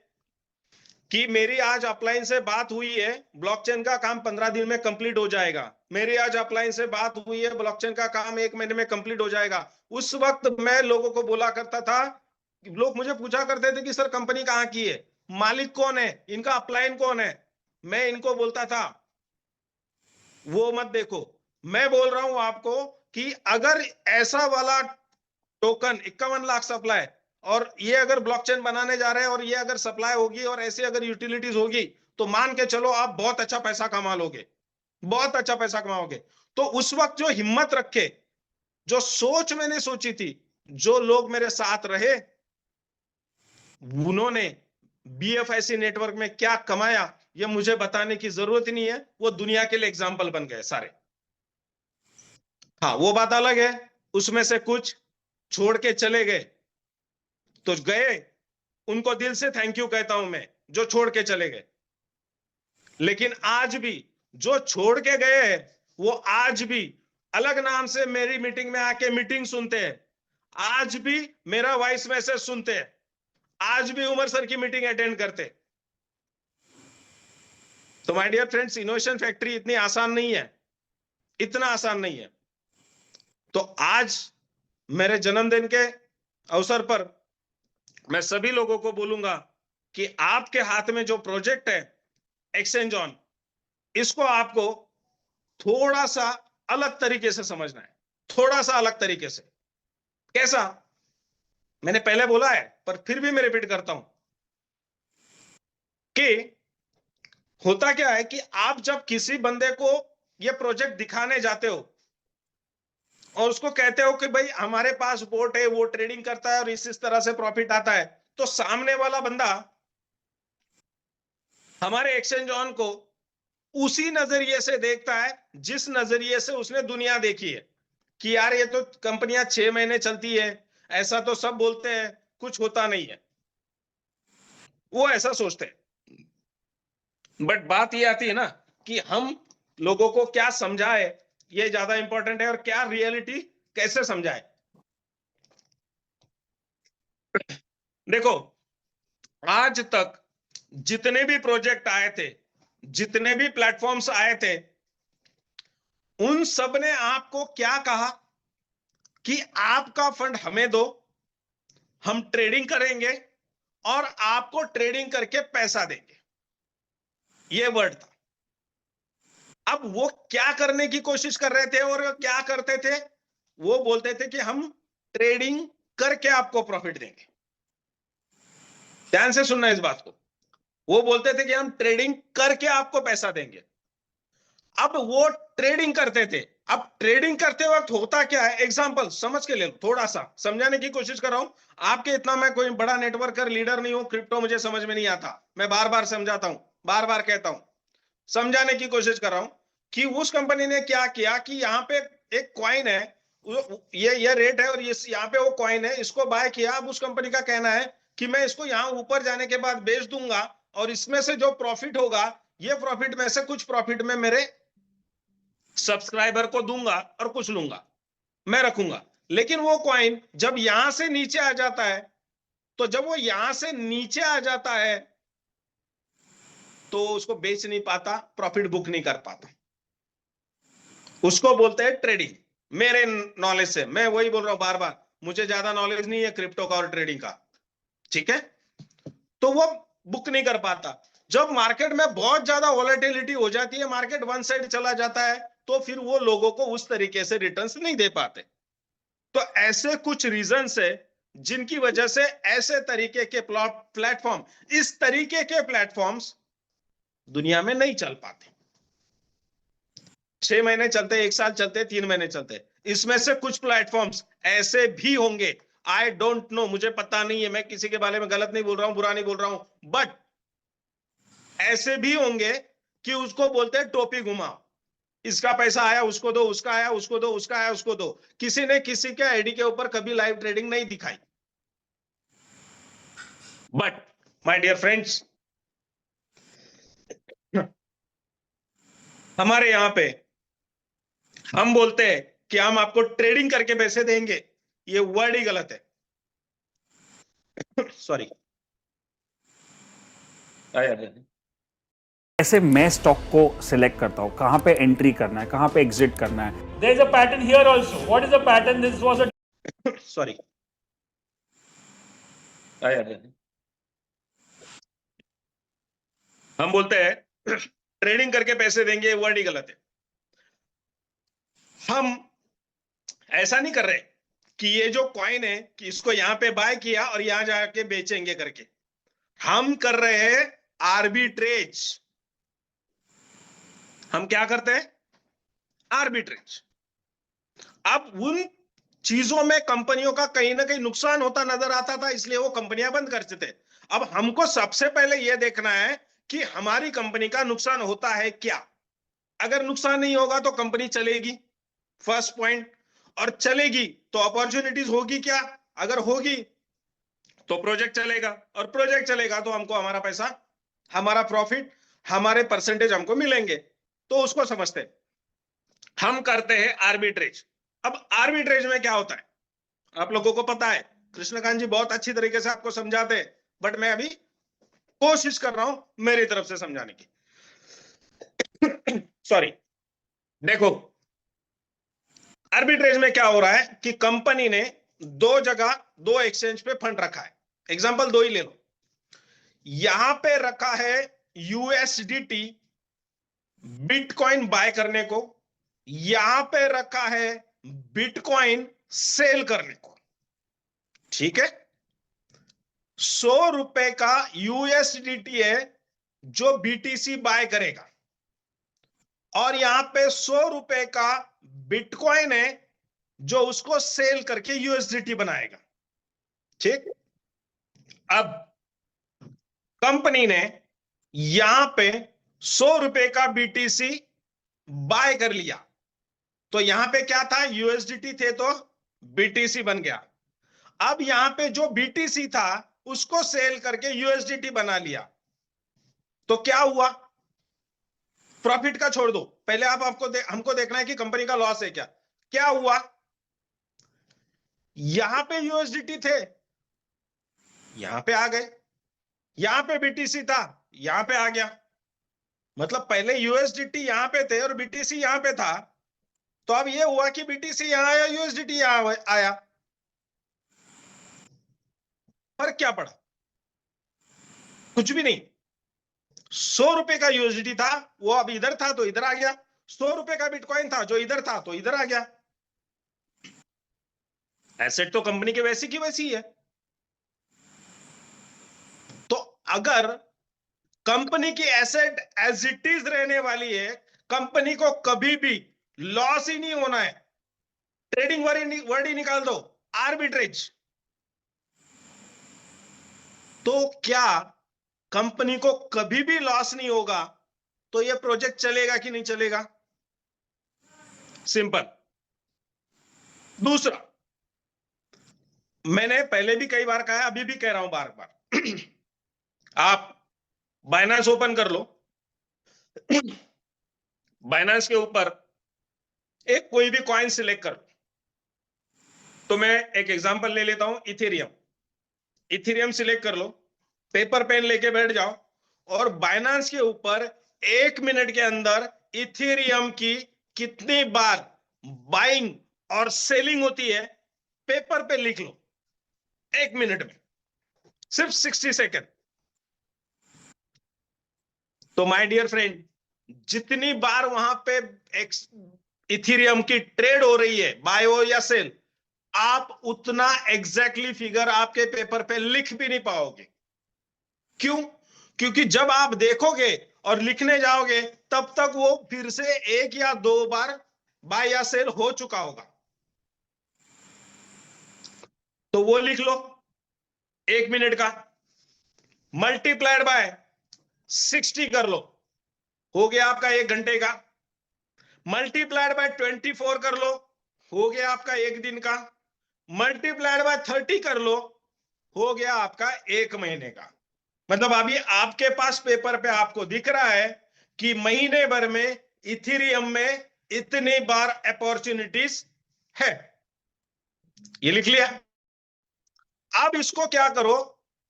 कि मेरी आज अपलाइन से बात हुई है, ब्लॉकचेन का काम 15 दिन में कंप्लीट हो जाएगा, मेरी आज अपलाइन से बात हुई है, ब्लॉकचेन का काम 1 महीने में कंप्लीट हो जाएगा, उस वक्त मैं लोगों को बोला करता था, लोग मुझे पूछा करते थे कि सर कंपनी कहाँ की है, मालिक कौन है, इनका अपलाइन कौन है, मैं इनको बोलता था वो मत देखो, मैं बोल रहा हूं आपको कि अगर ऐसा वाला टोकन 51 लाख सप्लाई, और ये अगर ब्लॉकचेन बनाने जा रहे हैं और ये अगर सप्लाई होगी और ऐसे अगर यूटिलिटीज होगी, तो मान के चलो आप बहुत अच्छा पैसा कमा लोगे, बहुत अच्छा पैसा कमाओगे। तो उस वक्त जो हिम्मत रखे, जो सोच मैंने सोची थी, जो लोग मेरे साथ रहे, उन्होंने BFIC नेटवर्क में क्या कमाया ये मुझे बताने की जरूरत ही नहीं है, वो दुनिया के लिए एग्जाम्पल बन गए सारे। हाँ, वो बात अलग है, उसमें से कुछ छोड़ के चले गए तो गए, उनको दिल से थैंक यू कहता हूं मैं, जो छोड़ के चले गए। लेकिन आज भी जो छोड़ के गए हैं वो आज भी अलग नाम से मेरी मीटिंग में आके मीटिंग सुनते हैं, आज भी मेरा वॉइस मैसेज सुनते हैं, आज भी उमर सर की मीटिंग अटेंड करते। तो my dear friends, innovation factory इतनी आसान नहीं है, इतना आसान नहीं है। तो आज मेरे जन्मदिन के अवसर पर मैं सभी लोगों को बोलूंगा कि आपके हाथ में जो प्रोजेक्ट है एक्सचेंज ऑन, इसको आपको थोड़ा सा अलग तरीके से समझना है, थोड़ा सा अलग तरीके से। कैसा? मैंने पहले बोला है पर फिर भी मैं रिपीट करता हूं कि होता क्या है कि आप जब किसी बंदे को ये प्रोजेक्ट दिखाने जाते हो और उसको कहते हो कि भाई हमारे पास बोट है, वो ट्रेडिंग करता है और इस तरह से प्रॉफिट आता है, तो सामने वाला बंदा हमारे एक्सचेंज ऑन को उसी नजरिए से देखता है जिस नजरिए से उसने दुनिया देखी है, कि यार ये तो कंपनियां 6 महीने चलती है, ऐसा तो सब बोलते हैं, कुछ होता नहीं है, वो ऐसा सोचते हैं। बट बात ये आती है ना कि हम लोगों को क्या समझाए, ये ज्यादा इंपॉर्टेंट है, और क्या रियलिटी कैसे समझाए। देखो, आज तक जितने भी प्रोजेक्ट आए थे, जितने भी प्लेटफॉर्म्स आए थे, उन सब ने आपको क्या कहा कि आपका फंड हमें दो, हम ट्रेडिंग करेंगे और आपको ट्रेडिंग करके पैसा देंगे, ये वर्ड था। अब वो क्या करने की कोशिश कर रहे थे और क्या करते थे? वो बोलते थे कि हम ट्रेडिंग करके आपको प्रॉफिट देंगे। ध्यान से सुनना इस बात को, वो बोलते थे कि हम ट्रेडिंग करके आपको पैसा देंगे। अब वो ट्रेडिंग करते थे, अब ट्रेडिंग करते वक्त होता क्या है, एग्जांपल समझ के ले लो, थोड़ा सा समझाने की कोशिश कर रहा हूं आपके। इतना मैं कोई बड़ा नेटवर्कर लीडर नहीं हूं, क्रिप्टो मुझे समझ में नहीं आता, मैं बार बार समझाता हूं, बार बार कहता हूं, समझाने की कोशिश कर रहा हूं कि उस कंपनी ने क्या किया कि यहाँ पे एक कॉइन है, ये रेट है और ये यहाँ पे वो कॉइन है, इसको बाय किया। अब उस कंपनी का कहना है कि मैं इसको यहाँ ऊपर जाने के बाद बेच दूंगा और इसमें से जो प्रॉफिट होगा, ये प्रॉफिट में से कुछ प्रॉफिट में मेरे सब्सक्राइबर को दूंगा और कुछ लूंगा, मैं रखूंगा। लेकिन वो कॉइन जब यहां से नीचे आ जाता है, तो जब वो यहां से नीचे आ जाता है तो उसको बेच नहीं पाता, प्रॉफिट बुक नहीं कर पाता, उसको बोलते हैं ट्रेडिंग। मेरे नॉलेज से मैं वही बोल रहा हूं बार बार, मुझे ज्यादा नॉलेज नहीं है क्रिप्टो का और ट्रेडिंग का, ठीक है? तो वो बुक नहीं कर पाता। जब मार्केट में बहुत ज्यादा वॉलेटिलिटी हो जाती है, मार्केट वन साइड चला जाता है, तो फिर वो लोगों को उस तरीके से रिटर्न्स नहीं दे पाते। तो ऐसे कुछ रीजंस है जिनकी वजह से ऐसे तरीके के प्लेटफॉर्म, इस तरीके के प्लेटफॉर्म्स दुनिया में नहीं चल पाते। 6 महीने चलते, 1 साल चलते, 3 महीने चलते। इसमें से कुछ प्लेटफॉर्म्स ऐसे भी होंगे, आई डोंट नो, मुझे पता नहीं है, मैं किसी के बारे में गलत नहीं बोल रहा हूं, बुरा नहीं बोल रहा हूं, बट ऐसे भी होंगे कि उसको बोलते हैं टोपी घुमाओ, इसका पैसा आया उसको दो, उसका आया उसको दो, उसका आया उसको दो। किसी ने किसी के आईडी के ऊपर कभी लाइव ट्रेडिंग नहीं दिखाई। बट माय डियर फ्रेंड्स, हमारे यहां पे हम बोलते हैं कि हम आपको ट्रेडिंग करके पैसे देंगे, ये वर्ड ही गलत है। सॉरी। कैसे मैं स्टॉक को सिलेक्ट करता हूं, कहां पे एंट्री करना है, कहां पे एग्जिट करना है। There is a pattern here also. What is the pattern? This was a sorry. हम बोलते हैं ट्रेडिंग करके पैसे देंगे, ये वर्ड ही गलत है। हम ऐसा नहीं कर रहे कि ये जो कॉइन है कि इसको यहां पे बाय किया और यहां जाके बेचेंगे करके। हम कर रहे हैं आर्बिट्रेज। हम क्या करते हैं? आर्बिट्रेज। अब उन चीजों में कंपनियों का कहीं ना कहीं नुकसान होता नजर आता था, इसलिए वो कंपनियां बंद करते थे। अब हमको सबसे पहले यह देखना है कि हमारी कंपनी का नुकसान होता है क्या। अगर नुकसान नहीं होगा तो कंपनी चलेगी, फर्स्ट पॉइंट। और चलेगी तो अपॉर्चुनिटीज होगी क्या? अगर होगी तो प्रोजेक्ट चलेगा, और प्रोजेक्ट चलेगा तो हमको हमारा पैसा, हमारा प्रॉफिट, हमारे परसेंटेज हमको मिलेंगे। तो उसको समझते हैं। हम करते हैं आर्बिट्रेज। अब आर्बिट्रेज में क्या होता है आप लोगों को पता है, कृष्णकांत जी बहुत अच्छी तरीके से आपको समझाते हैं, बट मैं अभी कोशिश कर रहा हूं मेरी तरफ से समझाने की। सॉरी। देखो, आर्बिट्रेज में क्या हो रहा है कि कंपनी ने दो जगह, दो एक्सचेंज पे फंड रखा है। एग्जांपल दो ही ले लो। यहां पे रखा है यूएसडीटी बिटकॉइन बाय करने को, यहां पे रखा है बिटकॉइन सेल करने को। ठीक है, 100 रुपए का यूएसडीटी है जो बीटीसी बाय करेगा, और यहां पे 100 रुपए का बिटकॉइन है जो उसको सेल करके यूएसडीटी बनाएगा। ठीक, अब कंपनी ने यहां पे 100 रुपए का बीटीसी बाय कर लिया, तो यहां पे क्या था? यूएसडीटी थे तो बीटीसी बन गया। अब यहां पे जो बीटीसी था उसको सेल करके यूएसडीटी बना लिया, तो क्या हुआ? प्रॉफिट का छोड़ दो, पहले हमको देखना है कि कंपनी का लॉस है क्या। क्या हुआ? यहां पे यूएसडीटी थे, यहां पे आ गए, यहां पे बीटीसी था, यहां पे आ गया। मतलब पहले यूएसडीटी यहां पे थे और बीटीसी यहां पे था, तो अब ये हुआ कि बीटीसी यहां आया, यूएसडीटी यहां आया। फर्क क्या पड़ा? कुछ भी नहीं। 100 रुपए का यूएसडीटी था, वो अब इधर था तो इधर आ गया। 100 रुपए का बिटकॉइन था जो इधर था तो इधर आ गया। एसेट तो कंपनी के वैसी की वैसी है। तो अगर कंपनी की एसेट एज इट इज रहने वाली है, कंपनी को कभी भी लॉस ही नहीं होना है। ट्रेडिंग वर्ड ही निकाल दो, आर्बिट्रेज। तो क्या कंपनी को कभी भी लॉस नहीं होगा तो यह प्रोजेक्ट चलेगा कि नहीं चलेगा? सिंपल। दूसरा, मैंने पहले भी कई बार कहा है, अभी भी कह रहा हूं बार बार, आप बाइनेंस ओपन कर लो, बाइनेंस के ऊपर एक कोई भी कॉइन सिलेक्ट कर लो। तो मैं एक एग्जांपल ले लेता हूं, इथेरियम सिलेक्ट कर लो, पेपर पेन लेके बैठ जाओ और बाइनेंस के ऊपर 1 मिनट के अंदर इथेरियम की कितनी बार बाइंग और सेलिंग होती है पेपर पे लिख लो। 1 मिनट में, सिर्फ 60 सेकेंड। तो माय डियर फ्रेंड, जितनी बार वहां पे इथेरियम की ट्रेड हो रही है, बाय हो या सेल, आप उतना एग्जैक्टली फिगर आपके पेपर पे लिख भी नहीं पाओगे। क्यों? क्योंकि जब आप देखोगे और लिखने जाओगे तब तक वो फिर से 1 या 2 बार बाय या सेल हो चुका होगा। तो वो लिख लो 1 मिनट का, मल्टीप्लाइड बाय 60 कर लो, हो गया आपका 1 घंटे का। मल्टीप्लाइड बाय 24 कर लो, हो गया आपका 1 दिन का। मल्टीप्लाइड बाय 30 कर लो, हो गया आपका 1 महीने का। मतलब अभी आपके पास पेपर पे आपको दिख रहा है कि महीने भर में इथेरियम में इतनी बार अपॉर्चुनिटीज है। ये लिख लिया। अब इसको क्या करो,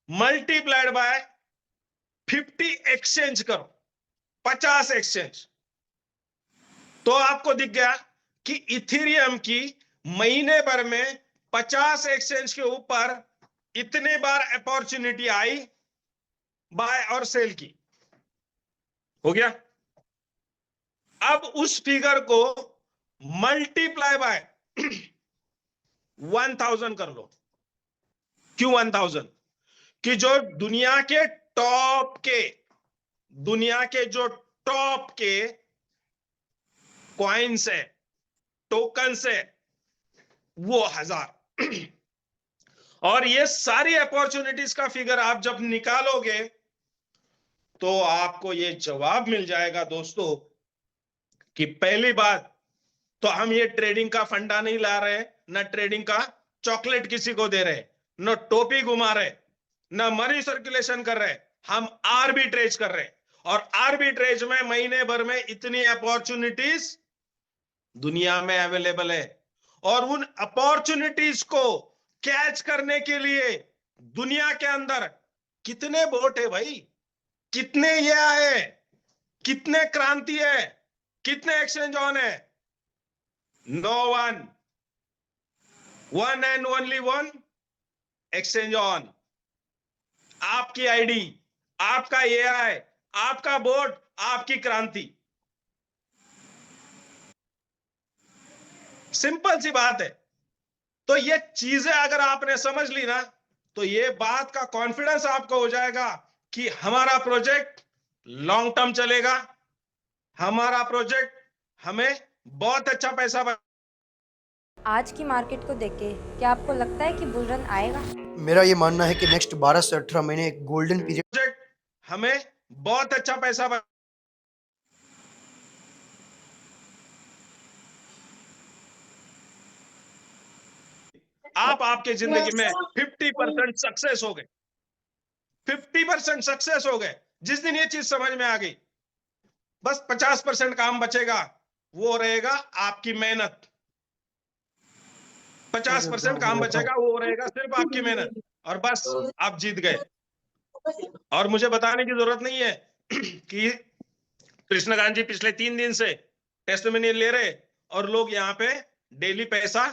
मल्टीप्लाइड बाय 50 एक्सचेंज करो, 50 एक्सचेंज। तो आपको दिख गया कि इथेरियम की महीने भर में 50 एक्सचेंज के ऊपर इतने बार अपॉर्चुनिटी आई बाय और सेल की। हो गया। अब उस फिगर को मल्टीप्लाई बाय 1000 कर लो। क्यों 1000? कि जो दुनिया के टॉप के कॉइन्स है, टोकन्स है, वो 1000। और ये सारी अपॉर्चुनिटीज का फिगर आप जब निकालोगे तो आपको ये जवाब मिल जाएगा दोस्तों कि पहली बात तो हम ये ट्रेडिंग का फंडा नहीं ला रहे, ना ट्रेडिंग का चॉकलेट किसी को दे रहे, न टोपी घुमा रहे, न मनी सर्कुलेशन कर रहे, हम आर्बिट्रेज कर रहे। और आर्बिट्रेज में महीने भर में इतनी अपॉर्चुनिटीज दुनिया में अवेलेबल है। और उन अपॉर्चुनिटीज को कैच करने के लिए दुनिया के अंदर कितने बोट है भाई, कितने ये आए, कितने क्रांति है, कितने एक्सचेंज ऑन है? No one and only one exchange on. आपकी आईडी, आपका एआई, आपका बोर्ड, आपकी क्रांति। सिंपल सी बात है। तो ये चीजें अगर आपने समझ ली ना, तो ये बात का कॉन्फिडेंस आपको हो जाएगा कि हमारा प्रोजेक्ट लॉन्ग टर्म चलेगा, हमारा प्रोजेक्ट हमें बहुत अच्छा पैसा। आज की मार्केट को देख के क्या आपको लगता है कि बुल रन आएगा? मेरा ये मानना है कि नेक्स्ट 12 से 18 महीने एक गोल्डन पीरियड प्रोजेक्ट हमें बहुत अच्छा पैसा। आप आपके जिंदगी में 50% सक्सेस हो गए, 50% सक्सेस हो गए। जिस दिन ये चीज समझ में आ गई, बस 50% काम बचेगा, वो रहेगा आपकी मेहनत। 50% काम बचेगा, वो रहेगा सिर्फ आपकी मेहनत, और बस आप जीत गए। और मुझे बताने की जरूरत नहीं है कि कृष्णकांत जी पिछले 3 दिन से टेस्टिमोनियल ले रहे और लोग यहाँ पे डेली पैसा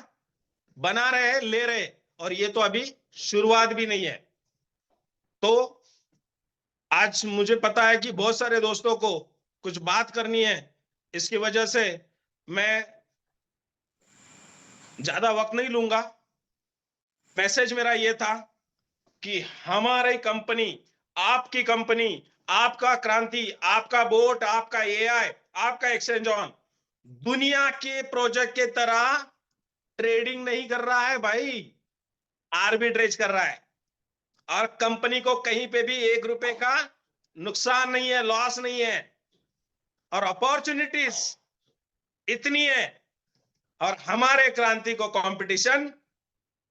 बना रहे, ले रहे, और ये तो अभी शुरुआत भी नहीं है। तो आज मुझे पता है कि बहुत सारे दोस्तों को कुछ बात करनी है, इसकी वजह से मैं ज्यादा वक्त नहीं लूंगा। मैसेज मेरा ये था कि हमारी कंपनी, आपकी कंपनी, आपका क्रांति, आपका बोट, आपका एआई, आपका एक्सचेंज ऑन दुनिया के प्रोजेक्ट के तरह ट्रेडिंग नहीं कर रहा है भाई, आर्बिट्रेज कर रहा है। और कंपनी को कहीं पे भी 1 रुपए का नुकसान नहीं है, लॉस नहीं है, और अपॉर्चुनिटीज इतनी है, और हमारे क्रांति को कंपटीशन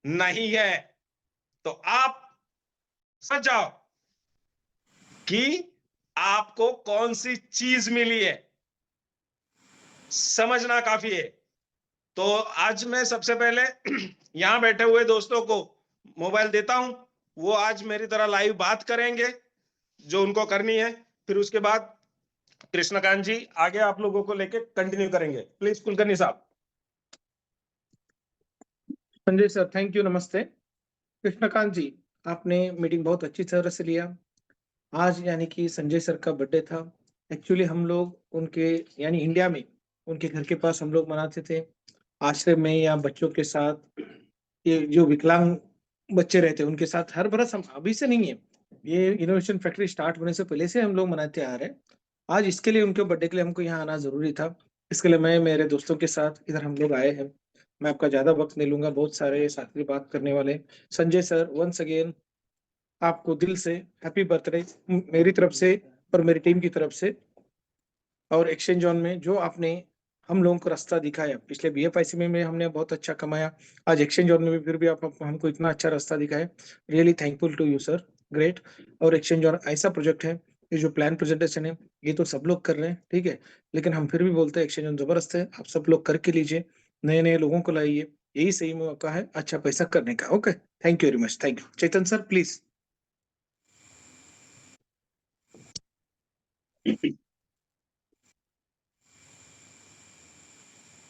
नहीं है। तो आप समझ जाओ कि आपको कौन सी चीज मिली है, समझना काफी है। तो आज मैं सबसे पहले यहां बैठे हुए दोस्तों को मोबाइल देता हूं, वो आज मेरी तरह लाइव बात करेंगे जो उनको करनी है। फिर उसके बाद कृष्णकांत जी आगे आप लोगों को लेके कंटिन्यू करेंगे। प्लीज कुलकर्णी साहब। संजय सर, थैंक यू, नमस्ते। कृष्णकांत जी, आपने मीटिंग बहुत अच्छी तरह से लिया। आज यानी कि संजय सर का बर्थडे था, एक्चुअली हम लोग उनके यानी इंडिया में उनके घर के पास हम लोग मनाते थे, आश्रम में या बच्चों के साथ। ये जो विकलांग बच्चे रहते हैं उनके साथ हर बरस, हम अभी से नहीं है, ये इनोवेशन फैक्ट्री स्टार्ट होने से पहले से हम लोग मनाते आ रहे हैं। आज इसके लिए, उनके बर्थडे के लिए हमको यहाँ आना जरूरी था, इसके लिए मैं मेरे दोस्तों के साथ इधर हम लोग आए हैं। मैं आपका ज्यादा वक्त नहीं लूंगा, बहुत सारे साथी बात करने वाले हैं। संजय सर, वंस अगेन आपको दिल से हैप्पी बर्थडे मेरी तरफ से और मेरी टीम की तरफ से। और एक्सचेंज ऑन में जो आपने हम लोगों को रास्ता दिखाया, पिछले BFIC में हमने बहुत अच्छा कमाया, आज एक्सचेंज ऑन में भी फिर भी आप हमको इतना अच्छा रास्ता दिखाया, really thankful to you sir, great. और एक्सचेंज ऑन ऐसा प्रोजेक्ट है, ये जो प्लान प्रेजेंटेशन है ये तो सब लोग कर रहे हैं, ठीक है, लेकिन हम फिर भी बोलते हैं एक्सचेंज ऑन जबरदस्त है, आप सब लोग करके लीजिए, नए नए लोगों को लाइए, यही सही मौका है अच्छा पैसा करने का। Okay, thank you very much, thank you. Chetan sir please.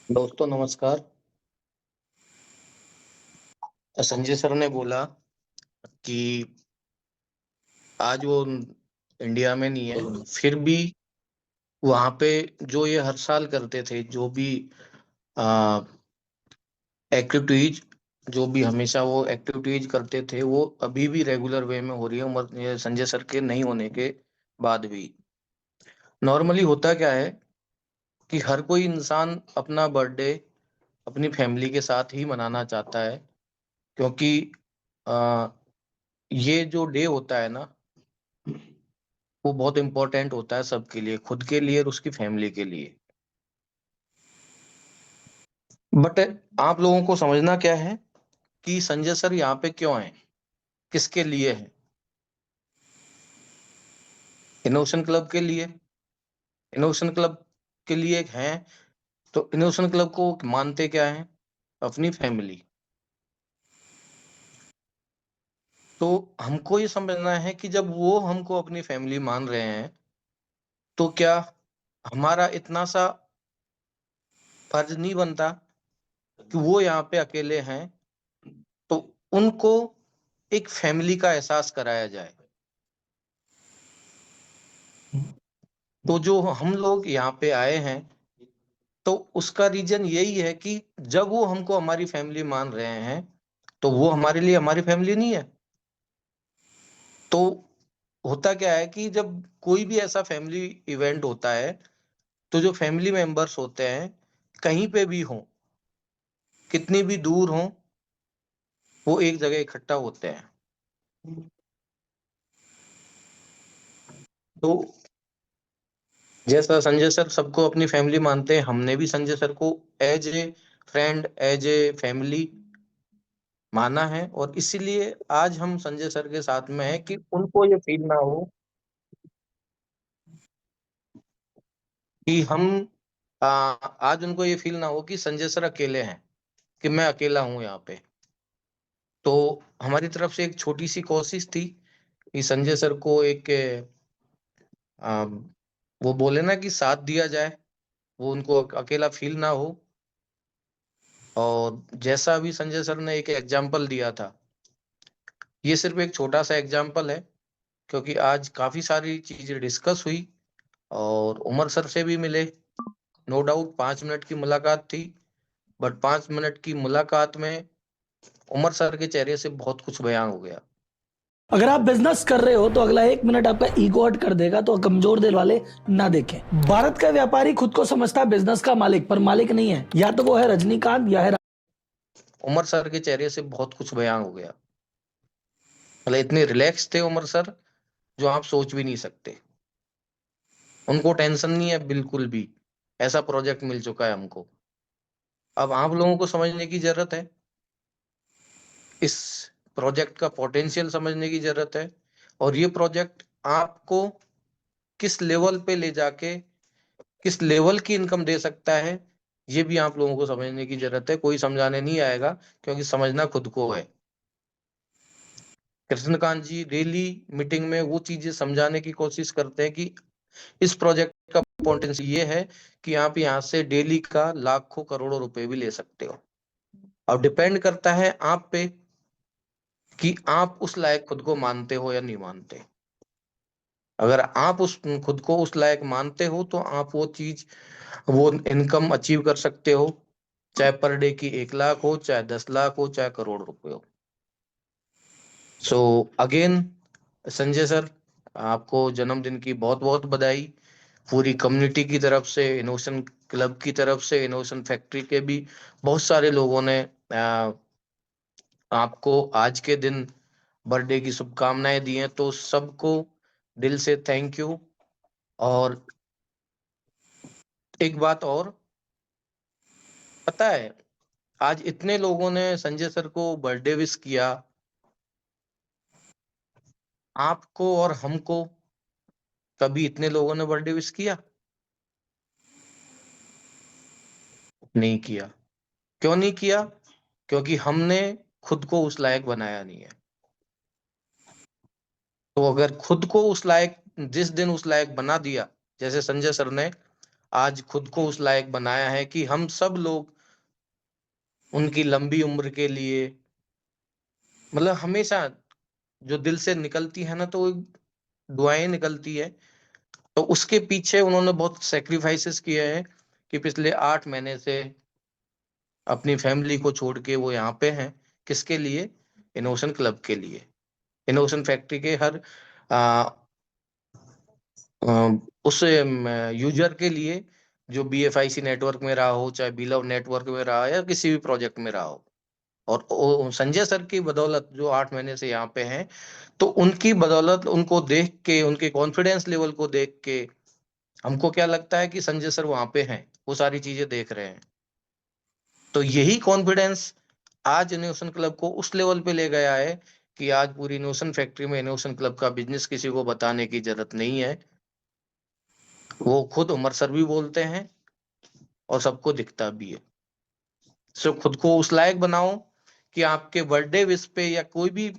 दोस्तों नमस्कार। संजय सर ने बोला कि आज वो इंडिया में नहीं है, फिर भी वहां पे जो ये हर साल करते थे, जो भी एक्टिविटीज, जो भी हमेशा वो एक्टिविटीज करते थे, वो अभी भी रेगुलर वे में हो रही है, ये संजय सर के नहीं होने के बाद भी। नॉर्मली होता क्या है कि हर कोई इंसान अपना बर्थडे अपनी फैमिली के साथ ही मनाना चाहता है, क्योंकि आ, ये जो डे होता है ना, वो बहुत इंपॉर्टेंट होता है सबके लिए, खुद के लिए और उसकी फैमिली के लिए। बट आप लोगों को समझना क्या है कि संजय सर यहाँ पे क्यों आए, किसके लिए है? इनोवेशन क्लब के लिए। इनोवेशन क्लब के लिए हैं, तो इनोवेशन क्लब को मानते क्या है? अपनी फैमिली। तो हमको ये समझना है कि जब वो हमको अपनी फैमिली मान रहे हैं, तो क्या हमारा इतना सा फर्ज नहीं बनता कि वो यहाँ पे अकेले हैं तो उनको एक फैमिली का एहसास कराया जाए। तो जो हम लोग यहाँ पे आए हैं, तो उसका रीजन यही है कि जब वो हमको हमारी फैमिली मान रहे हैं, तो वो हमारे लिए हमारी फैमिली नहीं है। तो होता क्या है कि जब कोई भी ऐसा फैमिली इवेंट होता है, तो जो फैमिली मेंबर्स होते हैं, कहीं पे भी हों, कितनी भी दूर हों, वो एक जगह इकट्ठा होते हैं। तो जैसा संजय सर सबको अपनी फैमिली मानते हैं, हमने भी संजय सर को as a friend, as a family माना है, और इसीलिए आज हम संजय सर के साथ में हैं कि उनको ये फील ना हो कि आज उनको ये फील ना हो कि संजय सर अकेले हैं, कि मैं अकेला हूं यहाँ पे। तो हमारी तरफ से एक छोटी सी कोशिश थी कि संजय सर को एक आ, वो बोले ना कि साथ दिया जाए, वो उनको अकेला फील ना हो। और जैसा अभी संजय सर ने एक एग्जाम्पल दिया था, ये सिर्फ एक छोटा सा एग्जाम्पल है, क्योंकि आज काफी सारी चीजें डिस्कस हुई और उमर सर से भी मिले। नो डाउट 5 मिनट की मुलाकात थी, बट 5 मिनट की मुलाकात में उमर सर के चेहरे से बहुत कुछ बयान हो गया। अगर आप बिजनेस कर रहे हो तो अगला 1 मिनट आपका ईगो हर्ट कर देगा, तो कमजोर दिल वाले ना देखें। भारत का व्यापारी खुद को समझता है बिजनेस का मालिक, पर मालिक नहीं है, या तो वो है रजनीकांत या है उमर सर के चेहरे से बहुत कुछ बयान हो गया। मतलब इतने रिलैक्स थे उमर सर, जो आप सोच भी नहीं सकते। उनको टेंशन नहीं है बिल्कुल भी, ऐसा प्रोजेक्ट मिल चुका है हमको। अब आप लोगों को समझने की जरूरत है, इस प्रोजेक्ट का पोटेंशियल समझने की जरूरत है, और ये प्रोजेक्ट आपको किस लेवल पे ले जाके किस लेवल की इनकम दे सकता है, ये भी आप लोगों को समझने की जरूरत है। कोई समझाने नहीं आएगा, क्योंकि समझना खुद को है। कृष्णकांत जी डेली मीटिंग में वो चीजें समझाने की कोशिश करते हैं कि इस प्रोजेक्ट का पोटेंशियल ये है कि आप यहाँ से डेली का लाखों करोड़ों रुपए भी ले सकते हो। अब डिपेंड करता है आप पे कि आप उस लायक खुद को मानते हो या नहीं मानते। अगर आप उस खुद को उस लायक मानते हो तो आप वो इनकम अचीव कर सकते हो, चाहे पर डे की 1 लाख हो, चाहे 10 लाख हो, चाहे करोड़ रुपए हो। सो अगेन संजय सर, आपको जन्मदिन की बहुत बहुत बधाई। पूरी कम्युनिटी की तरफ से, इनोवेशन क्लब की तरफ से, इनोवेशन फैक्ट्री के भी बहुत सारे लोगों ने आपको आज के दिन बर्थडे की शुभकामनाएं दी हैं, तो सबको दिल से थैंक यू। और एक बात और, पता है आज इतने लोगों ने संजय सर को बर्थडे विश किया, आपको और हमको कभी इतने लोगों ने बर्थडे विश किया? नहीं किया। क्यों नहीं किया? क्योंकि हमने खुद को उस लायक बनाया नहीं है। तो अगर खुद को उस लायक, जिस दिन उस लायक बना दिया, जैसे संजय सर ने आज खुद को उस लायक बनाया है कि हम सब लोग उनकी लंबी उम्र के लिए, मतलब हमेशा जो दिल से निकलती है ना, तो वो दुआएं निकलती है। तो उसके पीछे उन्होंने बहुत सेक्रीफाइसेस किए हैं कि पिछले 8 महीने से अपनी फैमिली को छोड़ के वो यहाँ पे हैं। किसके लिए? इनोवेशन क्लब के लिए, इनोवेशन फैक्ट्री के हर आ, उस यूजर के लिए जो BFIC नेटवर्क में रहा हो, चाहे बीलव नेटवर्क में रहा या किसी भी प्रोजेक्ट में रहा हो। और संजय सर की बदौलत जो 8 महीने से यहाँ पे हैं, तो उनकी बदौलत, उनको देख के, उनके कॉन्फिडेंस लेवल को देख के हमको क्या लगता है कि संजय सर वहां पे हैं, वो सारी चीजें देख रहे हैं। तो यही कॉन्फिडेंस आज इनोवेशन क्लब को उस लेवल पे ले गया है कि आज पूरी इनोवेशन फैक्ट्री में इनोवेशन क्लब का बिजनेस किसी को बताने की जरूरत नहीं है। वो खुद उमर सर भी बोलते हैं और सबको दिखता भी है। सो खुद को उस लायक बनाओ कि आपके बर्थडे विश पे या कोई भी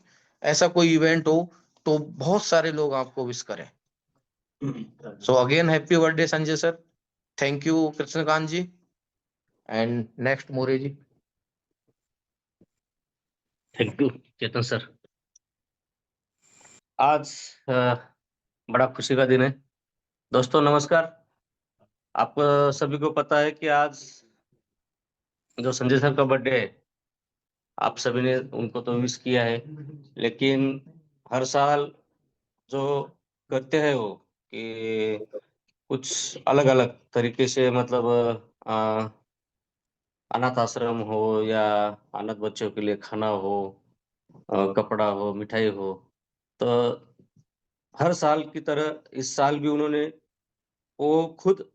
ऐसा कोई इवेंट हो तो बहुत सारे लोग आपको विश करें। So again happy birthday Sanjay sir. Thank you Krishnakant ji. And next More ji. Thank you Chetan sir. आज बड़ा खुशी का दिन है। दोस्तों नमस्कार। आप सभी को पता है कि आज जो संजय सर का बर्थडे है, आप सभी ने उनको तो विश किया है, लेकिन हर साल जो करते हैं वो कि कुछ अलग अलग तरीके से, मतलब अनाथ आश्रम हो या अनाथ बच्चों के लिए खाना हो, कपड़ा हो, मिठाई हो, तो हर साल की तरह इस साल भी उन्होंने वो खुद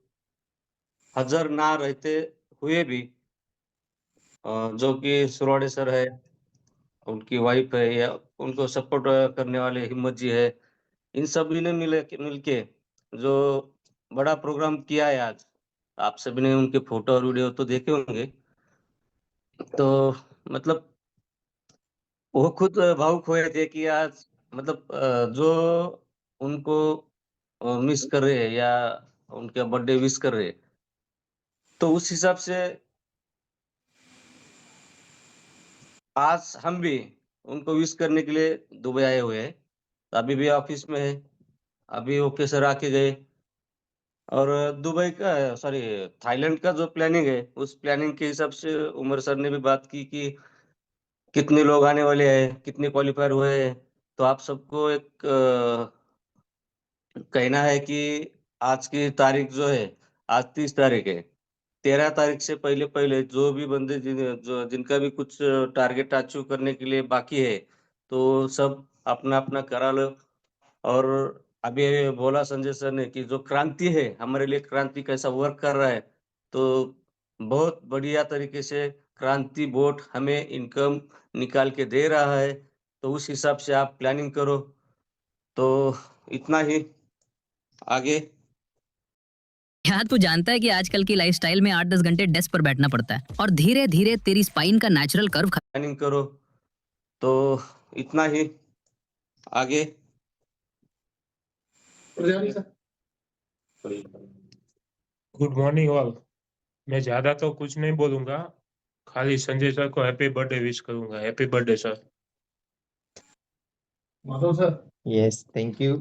हाजिर ना रहते हुए भी जो कि सुरवाड़े सर है, उनकी वाइफ है, या उनको सपोर्ट करने वाले हिम्मत जी है, इन सभी ने मिलके जो बड़ा प्रोग्राम किया है आज। आप सभी ने उनके फोटो और वीडियो तो देखे होंगे। तो मतलब वो खुद भावुक हुए थे कि आज, मतलब जो उनको मिस कर रहे हैं या उनका बर्थडे विश कर रहे हैं, तो उस हिसाब से आज हम भी उनको विश करने के लिए दुबई आए हुए हैं। अभी भी ऑफिस में है, अभी ओके सर आके गए। और दुबई का, सॉरी, थाईलैंड का जो प्लानिंग है, उस प्लानिंग के हिसाब से उमर सर ने भी बात की कि कितने लोग आने वाले हैं, कितने क्वालिफायर हुए हैं। तो आप सबको एक कहना है कि आज की तारीख जो है, आज 30 तारीख है, 13 तारीख से पहले पहले जो भी बंदे जिनका भी कुछ टारगेट अचीव करने के लिए बाकी है, तो सब अपना अपना करा लो। और अभी बोला संजय सर ने कि जो क्रांति है, हमारे लिए क्रांति कैसा वर्क कर रहा है, तो बहुत बढ़िया तरीके से क्रांति बोट हमें इनकम निकाल के दे रहा है। तो उस हिसाब से आप प्लानिंग करो। तो इतना ही। आगे क्या तू जानता है कि आजकल की लाइफस्टाइल में 8-10 घंटे डेस्क पर बैठना पड़ता है और धीरे धीरे तेरी स्पाइन का नेचुरल कर्व प्लानिंग करो। तो इतना ही। आगे गुड मॉर्निंग ऑल। मैं ज्यादा तो कुछ नहीं बोलूंगा, खाली संजय सर को हैप्पी बर्थडे विश करूंगा। Happy birthday sir. Madhav sir. Yes, thank you.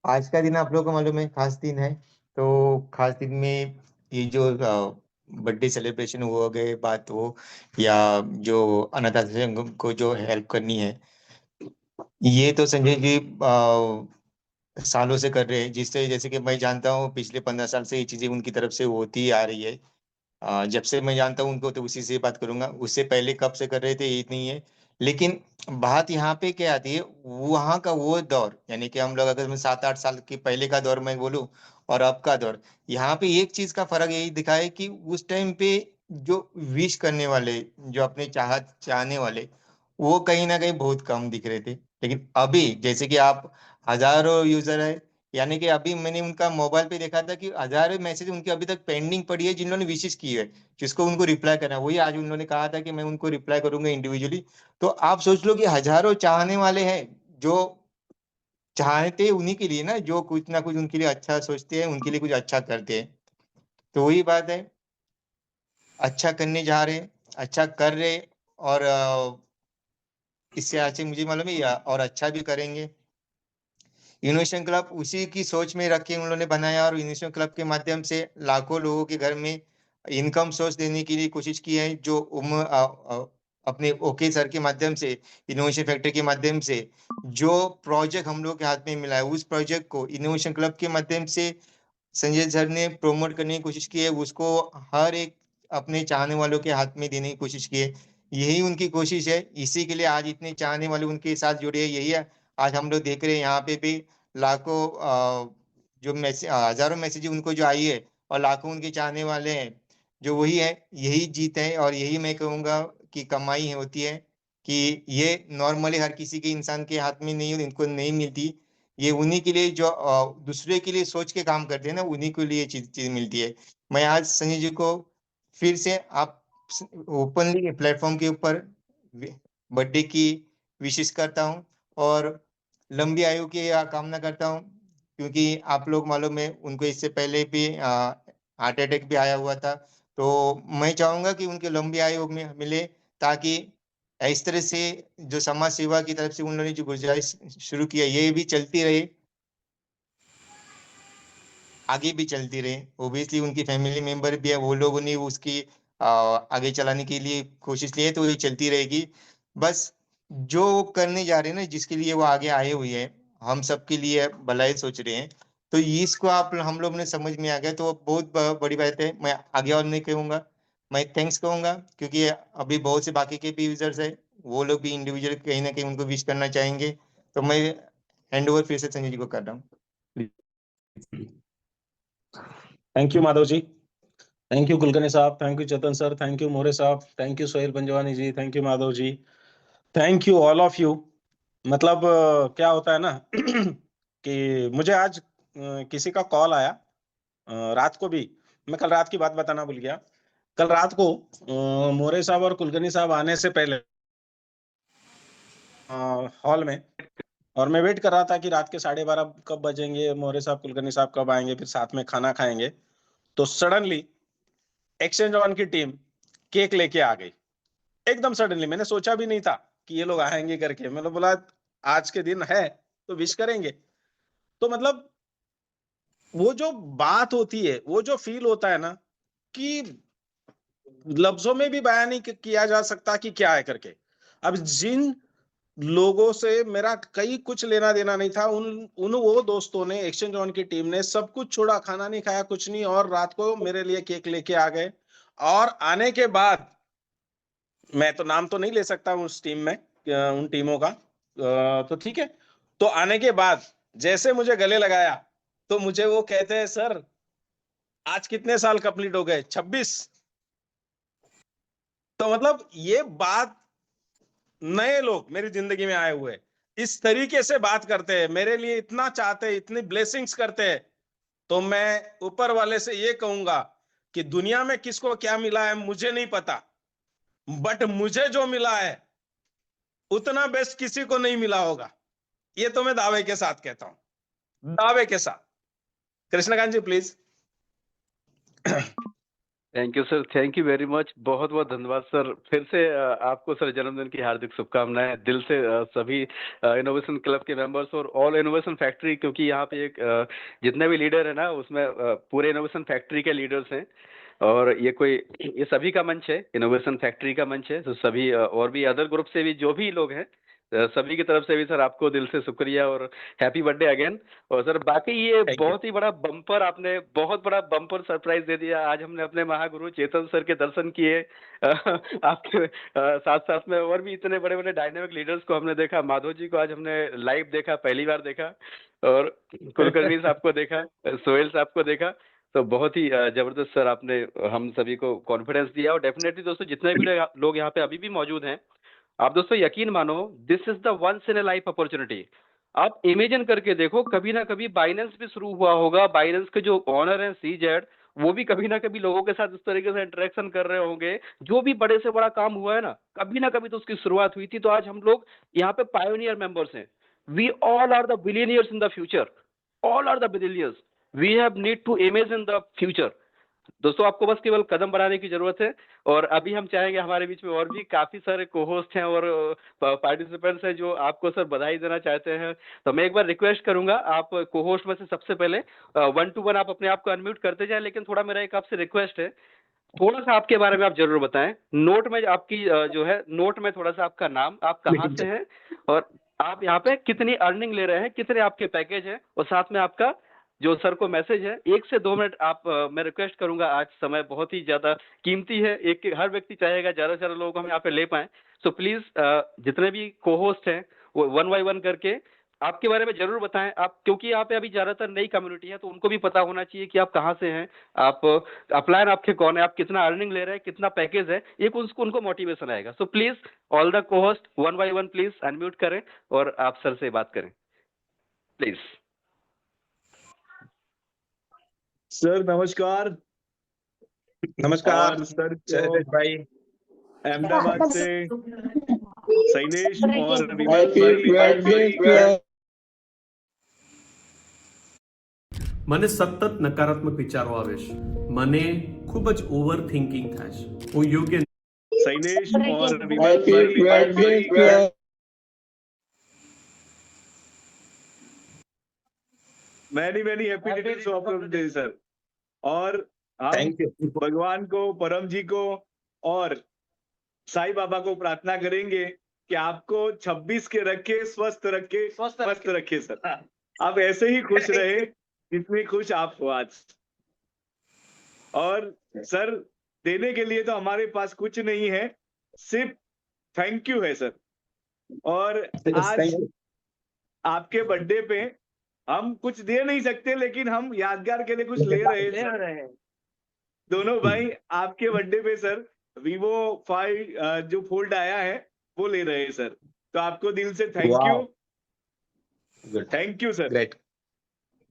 आज का दिन आप लोगों को मालूम है खास दिन है, तो खास दिन में ये जो बर्थडे सेलिब्रेशन हो गए बात हो, या जो अनाथ आश्रम को जो हेल्प करनी है, ये तो संजय जी सालों से कर रहे हैं, जिससे जैसे कि मैं जानता हूँ पिछले 15 साल से ये चीजें उनकी तरफ से होती आ रही है। जब से मैं जानता हूँ उनको, तो उसी से बात करूंगा। उससे पहले कब से कर रहे थे ये नहीं है, लेकिन बात यहाँ पे क्या आती है, वहाँ का वो दौर, यानी कि हम लोग अगर मैं 7-8 साल के पहले का दौर मैं बोलूँ और अब का दौर, यहाँ पे एक चीज का फर्क यही दिखा है कि उस टाइम पे जो विश करने वाले, जो अपने चाहने वाले, वो कहीं ना कहीं बहुत कम दिख रहे थे। लेकिन अभी जैसे कि आप हजारों यूजर है, यानी कि अभी मैंने उनका मोबाइल पे देखा था कि हजारों मैसेज उनकी अभी तक पेंडिंग पड़ी है, जिन्होंने विशेष की है, जिसको उनको रिप्लाई करना है। वही आज उन्होंने कहा था कि मैं उनको रिप्लाई करूंगा इंडिविजुअली। तो आप सोच लो कि हजारों चाहने वाले हैं, जो चाहते उन्हीं के लिए ना, जो कुछ ना कुछ उनके लिए अच्छा सोचते हैं, उनके लिए कुछ अच्छा करते हैं। तो वही बात है, अच्छा करने जा रहे, अच्छा कर रहे, और इससे आगे मुझे मालूम है और अच्छा भी करेंगे। इनोवेशन क्लब उसी की सोच में रख के उन्होंने बनाया, और इनोवेशन क्लब के माध्यम से लाखों लोगों के घर में इनकम सोर्स देने की लिए कोशिश की है। जो अपने ओके सर के माध्यम से, इनोवेशन फैक्ट्री के माध्यम से जो प्रोजेक्ट हम लोग के हाथ में मिला है, उस प्रोजेक्ट को इनोवेशन क्लब के माध्यम से संजय सर ने प्रमोट करने की कोशिश की है, उसको हर एक अपने चाहने वालों के हाथ में देने की कोशिश की है। यही उनकी कोशिश है, इसी के लिए आज इतने चाहने वाले उनके साथ जुड़े हैं। यही है आज हम लोग देख रहे हैं यहाँ पे भी लाखों जो मैसेज, हजारों मैसेज उनको जो आई है, और लाखों उनके चाहने वाले हैं, जो वही है। यही जीत है, और यही मैं कहूँगा कि कमाई है होती है, कि ये नॉर्मली हर किसी के इंसान के हाथ में नहीं, इनको नहीं मिलती। ये उन्हीं के लिए जो दूसरे के लिए सोच के काम करते हैं ना, उन्हीं के लिए चीज मिलती है। मैं आज संजय जी को फिर से आप ओपनली प्लेटफॉर्म के ऊपर बर्थडे की विशेष करता हूँ, और लंबी आयु की कामना करता हूँ, क्योंकि आप लोग मालूम है उनको इससे पहले भी हार्ट अटैक भी आया हुआ था। तो मैं चाहूंगा कि उनके लंबी आयु में मिले, ताकि इस तरह से जो समाज सेवा की तरफ से उन्होंने जो गुजारिश शुरू किया, ये भी चलती रहे, आगे भी चलती रहे। ओबियसली उनकी फैमिली मेंबर भी है, वो लोगों ने उसकी आगे चलाने के लिए कोशिश की है, तो ये चलती रहेगी। बस जो वो करने जा रहे हैं ना, जिसके लिए वो आगे आए हुए हैं, हम सबके लिए भलाई सोच रहे हैं, तो इसको आप हम लोग ने समझ में आ गया, तो बहुत बड़ी बात है। मैं आगे और नहीं कहूंगा, मैं थैंक्स कहूंगा, क्योंकि अभी बहुत से बाकी के भी यूजर्स है, वो लोग भी इंडिविजुअल कहीं ना कहीं उनको विश करना चाहेंगे। तो मैं हैंड ओवर फिर से संजय जी को कर रहा हूँ। Thank you Madhav ji, thank you Kulkarni साहब, thank you Chetan sir, thank you More साहब, thank you Sohail Panjwani ji, thank you Madhav ji, thank you all of you. मतलब क्या होता है ना कि मुझे आज किसी का कॉल आया रात को भी, मैं कल रात की बात बताना भूल गया। कल रात को मोरे साहब और कुलकर्णी साहब आने से पहले हॉल में, और मैं वेट कर रहा था कि रात के 12:30 कब बजेंगे, मोरे साहब कुलकर्णी साहब कब आएंगे, फिर साथ में खाना खाएंगे। तो सडनली एक्सचेंज ऑन की टीम केक लेके आ गई एकदम सडनली। मैंने सोचा भी नहीं था कि ये लोग आएंगे करके। मैंने बोला आज के दिन है तो विश करेंगे। तो मतलब वो जो बात होती है, वो जो फील होता है ना, कि लफ्जों में भी बयान नहीं किया जा सकता कि क्या है करके। अब जिन लोगों से मेरा कई कुछ लेना देना नहीं था, उन वो दोस्तों ने, एक्सचेंज ऑन की टीम ने सब कुछ छोड़ा, खाना नहीं खाया, कुछ नहीं, और रात को मेरे लिए केक लेके आ गए। और आने के बाद, मैं तो नाम तो नहीं ले सकता उस टीम में, उन टीमों का, तो ठीक है। तो आने के बाद जैसे मुझे गले लगाया, तो मुझे वो कहते हैं सर आज कितने साल कंप्लीट हो गए? 26। तो मतलब ये बात, नए लोग मेरी जिंदगी में आए हुए इस तरीके से बात करते हैं, मेरे लिए इतना चाहते हैं, इतनी ब्लेसिंग्स करते हैं। तो मैं ऊपर वाले से ये कहूंगा कि दुनिया में किसको क्या मिला है मुझे नहीं पता, बट मुझे जो मिला है उतना बेस्ट किसी को नहीं मिला होगा। ये तो मैं दावे के साथ कहता हूं, दावे के साथ। Krishnakant ji please. Thank you sir, thank you very much, बहुत बहुत धन्यवाद सर। फिर से आपको सर जन्मदिन की हार्दिक शुभकामनाएं दिल से, सभी इनोवेशन क्लब के मेंबर्स और ऑल इनोवेशन फैक्ट्री, क्योंकि यहाँ पे एक जितने भी लीडर है ना उसमें पूरे इनोवेशन फैक्ट्री के लीडर्स हैं। और ये सभी का मंच है, इनोवेशन फैक्ट्री का मंच है, तो सभी और भी अदर ग्रुप से भी जो भी लोग हैं, सभी की तरफ से भी सर आपको दिल से शुक्रिया और हैप्पी बर्थडे अगेन। और सर बाकी ये बहुत ही बड़ा बम्पर, आपने बहुत बड़ा बम्पर सरप्राइज दे दिया। आज हमने अपने महागुरु चेतन सर के दर्शन किए, आपके साथ साथ में और भी इतने बड़े बड़े डायनेमिक लीडर्स को हमने देखा। माधव जी को आज हमने लाइव देखा, पहली बार देखा, और कुलकर्णी साहब को देखा, सोहेल साहब को देखा। तो बहुत ही जबरदस्त सर, आपने हम सभी को कॉन्फिडेंस दिया। और डेफिनेटली दोस्तों जितने भी लोग यहाँ पे अभी भी मौजूद हैं, आप दोस्तों यकीन मानो, this is the once in a life opportunity. आप इमेजिन करके देखो, कभी ना कभी बाइनेंस भी शुरू हुआ होगा, बाइनेंस के जो ऑनर हैं CZ, वो भी कभी ना कभी लोगों के साथ इस तरीके से इंटरेक्शन कर रहे होंगे। जो भी बड़े से बड़ा काम हुआ है ना कभी तो उसकी शुरुआत हुई थी। तो आज हम लोग यहाँ पे पायोनियर मेंबर्स हैं। We all are the billionaires in the future, all are the billionaires. We have need to imagine the future. दोस्तों आपको बस केवल कदम बढ़ाने की जरूरत है। और अभी हम चाहेंगे, हमारे बीच में और भी काफी सारे को-होस्ट हैं और पार्टिसिपेंट्स हैं जो आपको सर बधाई देना चाहते हैं। तो मैं एक बार रिक्वेस्ट करूंगा, आप को-होस्ट में से सबसे पहले 1 to 1 आप अपने आप को अनम्यूट करते जाएं। लेकिन थोड़ा मेरा एक आपसे रिक्वेस्ट है, थोड़ा सा आपके बारे में आप जरूर बताएं। नोट में आपकी जो है, नोट में थोड़ा सा आपका नाम, आप कहाँ से हैं, और आप यहाँ पे कितनी अर्निंग ले रहे हैं, कितने आपके पैकेज हैं, और साथ में आपका जो सर को मैसेज है। 1 से 2 मिनट आप मैं रिक्वेस्ट करूंगा, आज समय बहुत ही ज्यादा कीमती है, हर व्यक्ति चाहेगा ज्यादा से ज्यादा लोग हम यहाँ पे ले पाएं। सो प्लीज जितने भी को-होस्ट हैं वो 1 by 1 करके आपके बारे में जरूर बताएं। आप, क्योंकि यहाँ पे अभी ज्यादातर नई कम्युनिटी है, तो उनको भी पता होना चाहिए कि आप कहाँ से हैं, आप अपलाइन आपके कौन है, आप कितना अर्निंग ले रहे हैं, कितना पैकेज है, एक उनको मोटिवेशन आएगा। So please all the co-host 1 by 1 please unmute करें और आप सर से बात करें प्लीज। सर नमस्कार। नमस्कार और सर शैलेश भाई। अहमदाबाद से शैलेश और विमल મને સતત નકારાત્મક વિચારો આવે છે, મને ખૂબ જ ઓવર થિંકિંગ થાય છે, હું યોગ્ય शैलेश और Vimal many happy returns of day sir. और हम भगवान को, परम जी को और साईं बाबा को प्रार्थना करेंगे कि आपको 26 के रखे, स्वस्थ रखे, स्वस्थ रखे सर। आप ऐसे ही खुश रहे जितनी खुश आप हो आज। और सर देने के लिए तो हमारे पास कुछ नहीं है, सिर्फ थैंक यू है सर। और आज आपके बर्थडे पे हम कुछ दे नहीं सकते, लेकिन हम यादगार के लिए कुछ ले रहे हैं। दोनों भाई आपके बर्थडे पे सर Vivo 5 जो फोल्ड आया है वो ले रहे हैं सर। तो आपको दिल से thank you sir.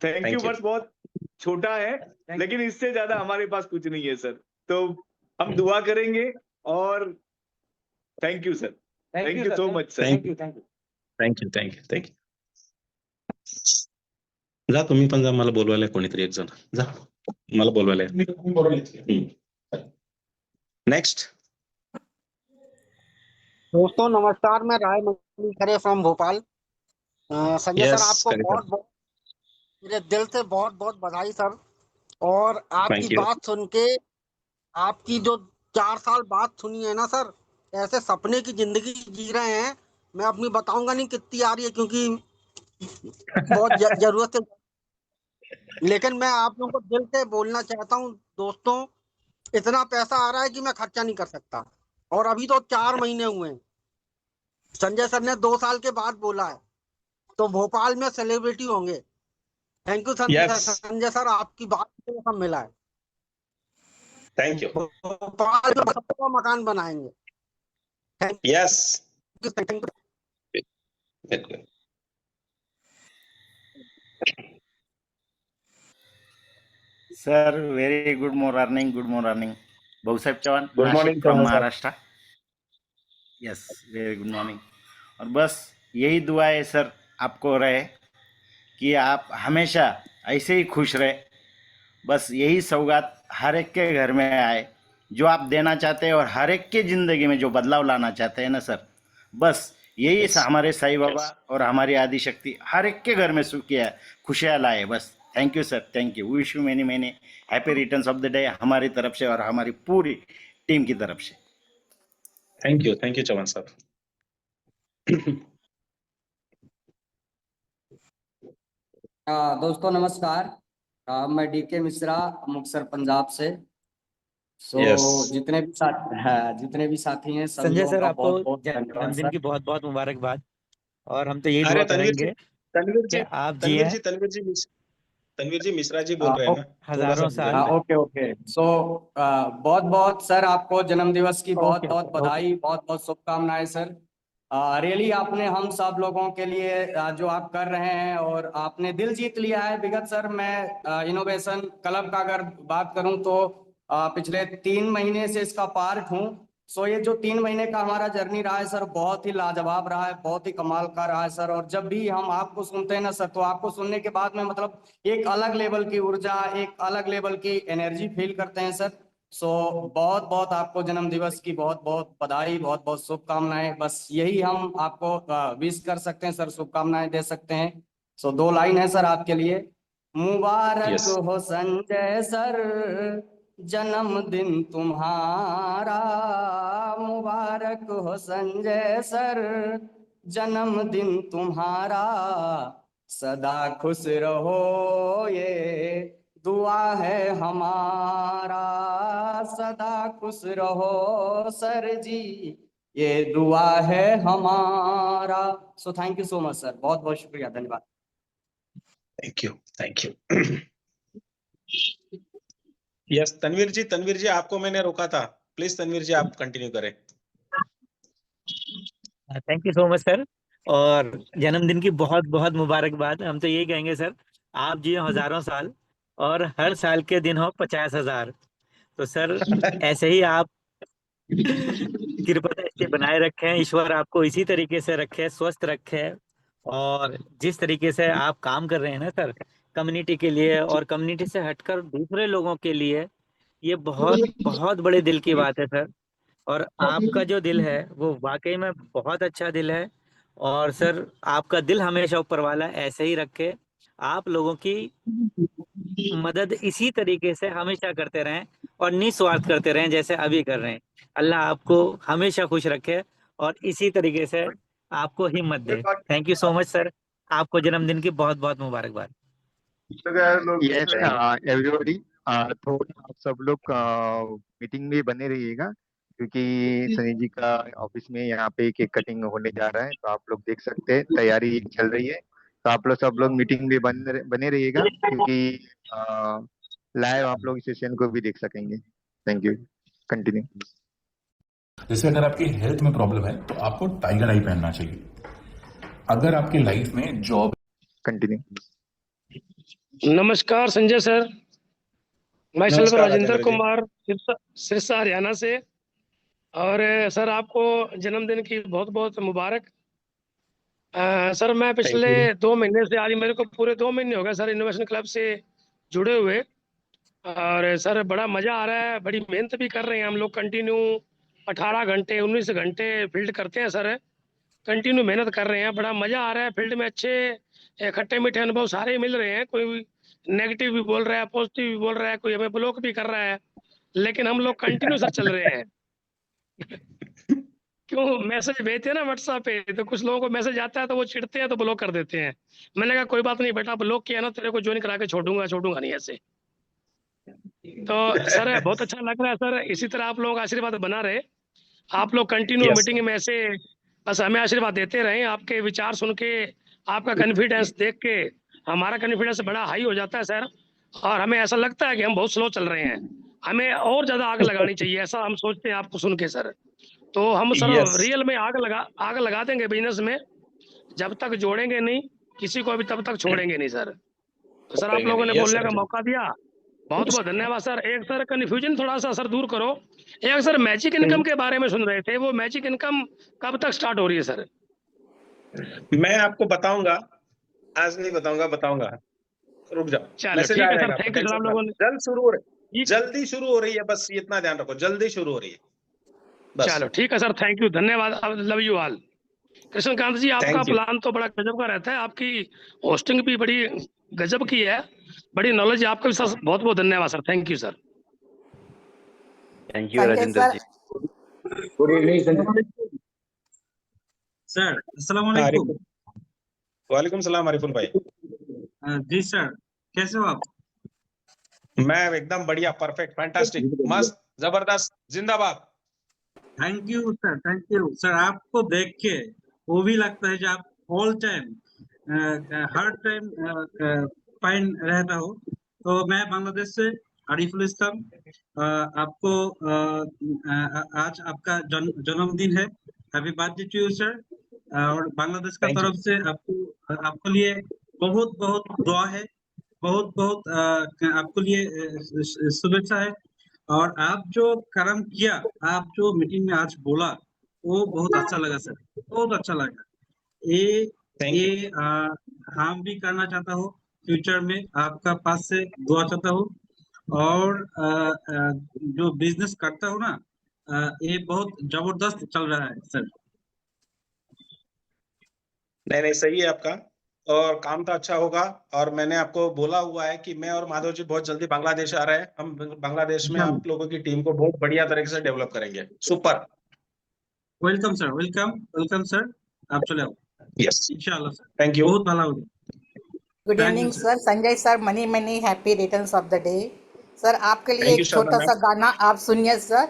Thank you. बस बहुत छोटा है, लेकिन इससे ज्यादा हमारे पास कुछ नहीं है सर। तो हम दुआ करेंगे और thank you sir. Thank you so much sir. Thank you. जा तुम्ही पण जा, मला बोलवायला कोणीतरी एक जण जा, मला बोलवायला नेक्स्ट। दोस्तों नमस्कार, मैं राय मंगली खरे फ्रॉम भोपाल। संजय सर आपको मेरे दिल से बहुत बहुत बधाई सर। और आपकी बात सुन के, आपकी जो 4 साल बात सुनी है ना सर, ऐसे सपने की जिंदगी जी रहे हैं। मैं अपनी बताऊंगा नहीं कितनी आ रही है, क्योंकि बहुत जरूरत है, लेकिन मैं आप लोगों को दिल से बोलना चाहता हूँ दोस्तों, इतना पैसा आ रहा है कि मैं खर्चा नहीं कर सकता। और अभी तो 4 महीने हुए हैं। संजय सर ने 2 साल के बाद बोला है, तो भोपाल में सेलिब्रिटी होंगे। थैंक यू संजय सर, आपकी बात से सब मिला है। Thank you. भोपाल में सबका मकान बनाएंगे। Sir very good morning. Bhausaheb Chauhan, good morning from Maharashtra. Yes, very good morning. और बस यही दुआ है सर आपको रहे कि आप हमेशा ऐसे ही खुश रहे। बस यही सौगात हर एक के घर में आए, जो आप देना चाहते हैं और हर एक के जिंदगी में जो बदलाव लाना चाहते हैं ना सर, बस यही हमारे साईं बाबा और हमारी आदि शक्ति हर एक के घर में सुखिया खुशियाँ लाए। बस thank you sir, thank you. Wish you many many happy returns of the day हमारी तरफ से और हमारी पूरी टीम की तरफ से। थैंक यू चौहान साहब। दोस्तों नमस्कार, मैं डीके मिश्रा मुक्तसर पंजाब से। जितने भी साथी हैं सब संजय लोगों सर, का आपको बहुत बहुत धन्यवाद जन्मदिन की सर। बहुत बहुत मुबारकबाद। और हम तो यही अरे दुआ तनवीर जी, करेंगे कि आप जिए तनवीर जी मिश्रा जी बोल रहे हैं ना, थोड़ा सा हजारों साल। ओके सो बहुत बहुत सर आपको जन्म दिवस की बहुत बहुत बधाई, बहुत बहुत शुभकामनाएं सर। रियली आपने हम सब लोगों के लिए जो आप कर रहे हैं और आपने दिल जीत लिया है विगत सर। मैं इनोवेशन क्लब का अगर बात करूं तो पिछले 3 महीने से इसका पार्ट हूं। सो ये जो 3 महीने का हमारा जर्नी रहा है सर, बहुत ही लाजवाब रहा है, बहुत ही कमाल का रहा है सर। और जब भी हम आपको सुनते हैं ना सर, तो आपको सुनने के बाद में मतलब एक अलग लेवल की ऊर्जा, एक अलग लेवल की एनर्जी फील करते हैं सर। सो बहुत बहुत आपको जन्म दिवस की बहुत बहुत बधाई, बहुत बहुत शुभकामनाएं। बस यही हम आपको विश कर सकते हैं सर, शुभकामनाएं दे सकते हैं। सो 2 लाइन है सर आपके लिए। मुबारक हो संजय सर जन्मदिन तुम्हारा, मुबारक हो संजय सर जन्मदिन तुम्हारा, सदा खुश रहो ये दुआ है हमारा, सदा खुश रहो सर जी ये दुआ है हमारा। So thank you so much sir, बहुत बहुत शुक्रिया, धन्यवाद। Thank you. यस तनवीर जी आपको मैंने रोका था, प्लीज तनवीर जी आप कंटिन्यू करें। Thank you so much sir, और जन्मदिन की बहुत बहुत मुबारकबाद। हम तो यही कहेंगे सर, आप जिए हजारों साल और हर साल के दिन हो 50,000। तो सर ऐसे ही आप कृपा दृष्टि बनाए रखें, ईश्वर आपको इसी तरीके से रखे, स्वस्थ रखे। और जिस तरीके से आप काम कर रहे हैं ना सर कम्युनिटी के लिए और कम्युनिटी से हटकर दूसरे लोगों के लिए, ये बहुत बहुत बड़े दिल की बात है सर। और आपका जो दिल है वो वाकई में बहुत अच्छा दिल है। और सर आपका दिल हमेशा ऊपर वाला ऐसे ही रखे, आप लोगों की मदद इसी तरीके से हमेशा करते रहें और निस्वार्थ करते रहें जैसे अभी कर रहे हैं। अल्लाह आपको हमेशा खुश रखे और इसी तरीके से आपको हिम्मत दे। Thank you so much sir, आपको जन्मदिन की बहुत बहुत मुबारकबाद। यस एवरीबॉडी, थोड़ा आप सब लोग मीटिंग में बने रहिएगा, क्योंकि सनी जी का ऑफिस में यहाँ पे केक कटिंग होने जा रहा है, तो आप लोग देख सकते हैं तैयारी चल रही है। तो आप लोग सब लोग मीटिंग में बने रहिएगा, क्योंकि लाइव आप लोग इस सेशन को भी देख सकेंगे। Thank you, continue. जैसे अगर आपकी हेल्थ में प्रॉब्लम है तो आपको टाइगर आई पहनना चाहिए। अगर आपकी लाइफ में जॉब, कंटिन्यू। नमस्कार संजय सर, मैं सेल्फ राजेंद्र कुमार सिरसा हरियाणा से। और सर आपको जन्मदिन की बहुत बहुत मुबारक। सर मैं पिछले 2 महीने से, आज मेरे को पूरे 2 महीने हो गए सर इनोवेशन क्लब से जुड़े हुए। और सर बड़ा मजा आ रहा है, बड़ी मेहनत भी कर रहे हैं हम लोग। कंटिन्यू 18 घंटे 19 घंटे फील्ड करते हैं सर, कंटिन्यू मेहनत कर रहे हैं, बड़ा मजा आ रहा है। फील्ड में अच्छे खट्टे मीठे अनुभव सारे मिल रहे हैं। कोई नेगेटिव भी बोल रहा है, पॉजिटिव भी बोल रहा है, कोई हमें ब्लॉक भी कर रहा है, लेकिन हम लोग कंटिन्यू सर चल रहे हैं। क्यों मैसेज भेजते हैं ना व्हाट्सएप पे, तो कुछ लोगों को मैसेज आता है तो वो चिढ़ते हैं तो ब्लॉक कर देते हैं। मैंने कहा कोई बात नहीं बेटा, ब्लॉक किया ना तेरे को ज्वाइन करा के छोड़ूंगा नहीं ऐसे। तो सर बहुत अच्छा लग रहा है सर, इसी तरह आप लोगों का आशीर्वाद बना रहे। आप लोग कंटिन्यू मीटिंग में ऐसे बस हमें आशीर्वाद देते रहें। आपके विचार सुन के, आपका कॉन्फिडेंस देख के हमारा कॉन्फिडेंस बड़ा हाई हो जाता है सर। और हमें ऐसा लगता है कि हम बहुत स्लो चल रहे हैं, हमें और ज्यादा आग लगानी चाहिए, ऐसा हम सोचते हैं आपको सुन के सर। तो हम सर रियल में आग लगा देंगे बिजनेस में, जब तक जोड़ेंगे नहीं किसी को भी तब तक छोड़ेंगे नहीं सर। तो सर आप लोगों ने बोलने का मौका दिया, बहुत बहुत धन्यवाद सर। एक सर कन्फ्यूजन थोड़ा सा सर दूर करो, एक सर मैजिक इनकम के बारे में सुन रहे थे, वो मैजिक इनकम कब तक स्टार्ट हो रही है सर? मैं आपको बताऊंगा, आज नहीं बताऊंगा, रुक जाओ, चलो मैसेज ठीक है आएगा सर, आपको, थैंक यू सर, टेंशन आप मत लोगों लो। ने जल्द शुरू हो रही, जल्दी शुरू हो रही है, बस इतना ध्यान रखो, जल्दी शुरू हो रही है बस। चलो ठीक है सर, थैंक यू, धन्यवाद, लव यू ऑल। कृष्णकांत जी, आपका थैंक यू। प्लान तो बड़ा गजब का रहता है, आपकी होस्टिंग भी बड़ी गजब की है, बड़ी नॉलेज है आपका भी सर, बहुत बहुत धन्यवाद sir, thank you sir. Thank you Sanjay Rajendra sir, ji. Good evening sir अस्सलाम हाँ, वालेकुम। वालेकुम सलाम आरिफुल भाई। जी सर, कैसे हो आप? मैं एकदम बढ़िया, परफेक्ट, फैंटास्टिक, मस्त, जबरदस्त, जिंदाबाद। Thank you sir, thank you sir. आपको देख के वो भी लगता है कि आप ऑल टाइम हर टाइम फाइन रहता हो। तो मैं बांग्लादेश से आरिफुल इस्लाम, आपको आज आपका जन्मदिन है, happy birthday to you sir. और बांग्लादेश का Thank you. तरफ से आपको लिए बहुत बहुत दुआ है, बहुत बहुत आपको लिए शुभेच्छा है। और आप जो कर्म किया, आप जो मीटिंग में आज बोला, वो बहुत अच्छा लगा सर, बहुत अच्छा लगा। ये हम भी करना चाहता हूँ फ्यूचर में, आपका पास से दुआ चाहता हूँ। और जो बिजनेस करता हूँ ना, ये बहुत जबरदस्त चल रहा है सर। नहीं नहीं, सही है आपका, और काम तो अच्छा होगा। और मैंने आपको बोला हुआ है कि मैं और माधव जी बहुत जल्दी बांग्लादेश आ रहे हैं, हम बांग्लादेश में आप लोगों की टीम को बहुत बढ़िया तरीके से डेवलप करेंगे। Super, welcome sir, welcome welcome sir, आप चले आओ। यस, इंशाल्लाह सर, थैंक यू। बहुत भला होगा। Good evening sir, Sanjay sir, money money happy returns of the day. Sir आपके लिए Thank you, एक Shabana छोटा सा ma'am. गाना आप सुनिए सर।